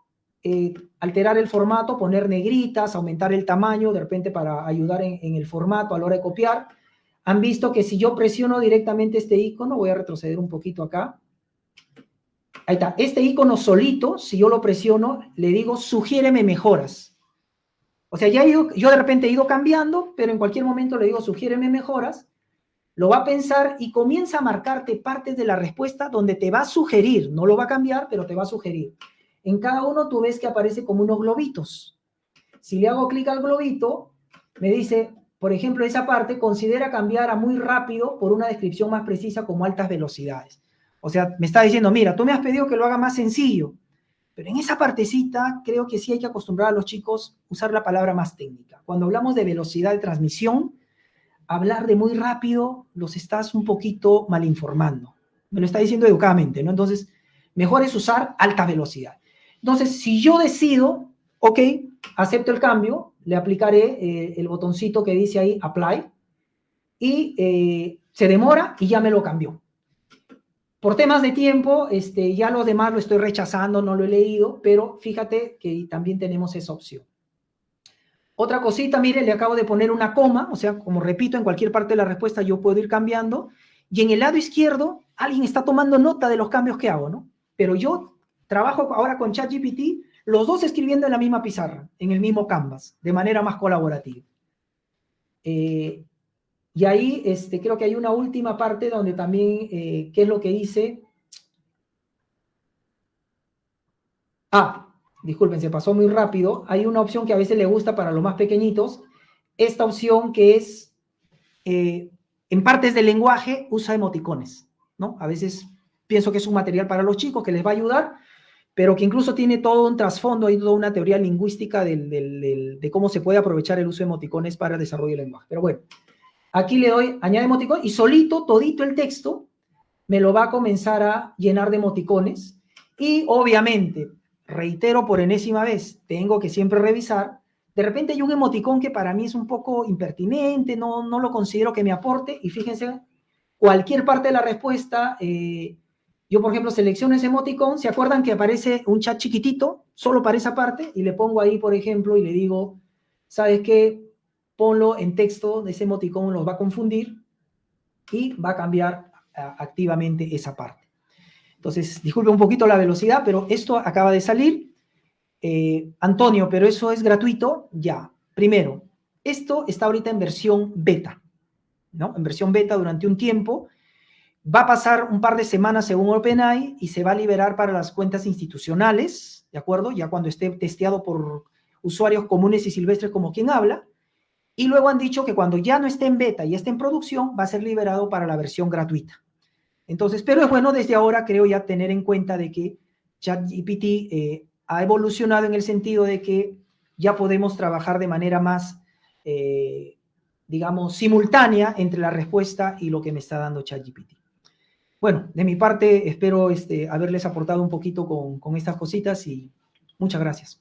alterar el formato, poner negritas, aumentar el tamaño, de repente para ayudar en el formato a la hora de copiar. Han visto que si yo presiono directamente este icono, voy a retroceder un poquito acá. Ahí está, este icono solito, si yo lo presiono, le digo, sugiéreme mejoras. O sea, ya yo de repente he ido cambiando, pero en cualquier momento le digo, sugiéreme mejoras. Lo va a pensar y comienza a marcarte partes de la respuesta donde te va a sugerir, no lo va a cambiar, pero te va a sugerir. En cada uno tú ves que aparece como unos globitos. Si le hago clic al globito, me dice, por ejemplo, esa parte, considera cambiar a muy rápido por una descripción más precisa como altas velocidades. O sea, me está diciendo, mira, tú me has pedido que lo haga más sencillo, pero en esa partecita creo que sí hay que acostumbrar a los chicos a usar la palabra más técnica. Cuando hablamos de velocidad de transmisión, hablar de muy rápido los estás un poquito mal informando. Me lo está diciendo educadamente, ¿no? Entonces, mejor es usar alta velocidad. Entonces, si yo decido, ok, acepto el cambio, le aplicaré el botoncito que dice ahí, apply, y se demora y ya me lo cambió. Por temas de tiempo, ya los demás lo estoy rechazando, no lo he leído, pero fíjate que también tenemos esa opción. Otra cosita, mire, le acabo de poner una coma, o sea, como repito, en cualquier parte de la respuesta yo puedo ir cambiando, y en el lado izquierdo alguien está tomando nota de los cambios que hago, ¿no? Pero yo trabajo ahora con ChatGPT, los dos escribiendo en la misma pizarra, en el mismo Canvas, de manera más colaborativa. Y ahí creo que hay una última parte donde también, ¿qué es lo que hice? Disculpen, se pasó muy rápido. Hay una opción que a veces le gusta para los más pequeñitos. Esta opción que es, en partes del lenguaje, usa emoticones, ¿no? A veces pienso que es un material para los chicos que les va a ayudar, pero que incluso tiene todo un trasfondo, hay toda una teoría lingüística de cómo se puede aprovechar el uso de emoticones para el desarrollo del lenguaje. Pero bueno, aquí le doy, añade emoticón, y solito, todito el texto, me lo va a comenzar a llenar de emoticones. Y obviamente, reitero por enésima vez, tengo que siempre revisar. De repente hay un emoticón que para mí es un poco impertinente, no lo considero que me aporte, y fíjense, cualquier parte de la respuesta, yo por ejemplo selecciono ese emoticón, ¿se acuerdan que aparece un chat chiquitito solo para esa parte? Y le pongo ahí, por ejemplo, y le digo, ¿sabes qué? Ponlo en texto, ese emoticón los va a confundir y va a cambiar activamente esa parte. Entonces, disculpe un poquito la velocidad, pero esto acaba de salir. Antonio, ¿pero eso es gratuito? Ya. Primero, esto está ahorita en versión beta, ¿no? En versión beta durante un tiempo. Va a pasar un par de semanas según OpenAI y se va a liberar para las cuentas institucionales, ¿de acuerdo? Ya cuando esté testeado por usuarios comunes y silvestres como quien habla. Y luego han dicho que cuando ya no esté en beta y esté en producción, va a ser liberado para la versión gratuita. Entonces, pero es bueno desde ahora, creo ya, tener en cuenta de que ChatGPT ha evolucionado en el sentido de que ya podemos trabajar de manera más, digamos, simultánea entre la respuesta y lo que me está dando ChatGPT. Bueno, de mi parte, espero haberles aportado un poquito con estas cositas y muchas gracias.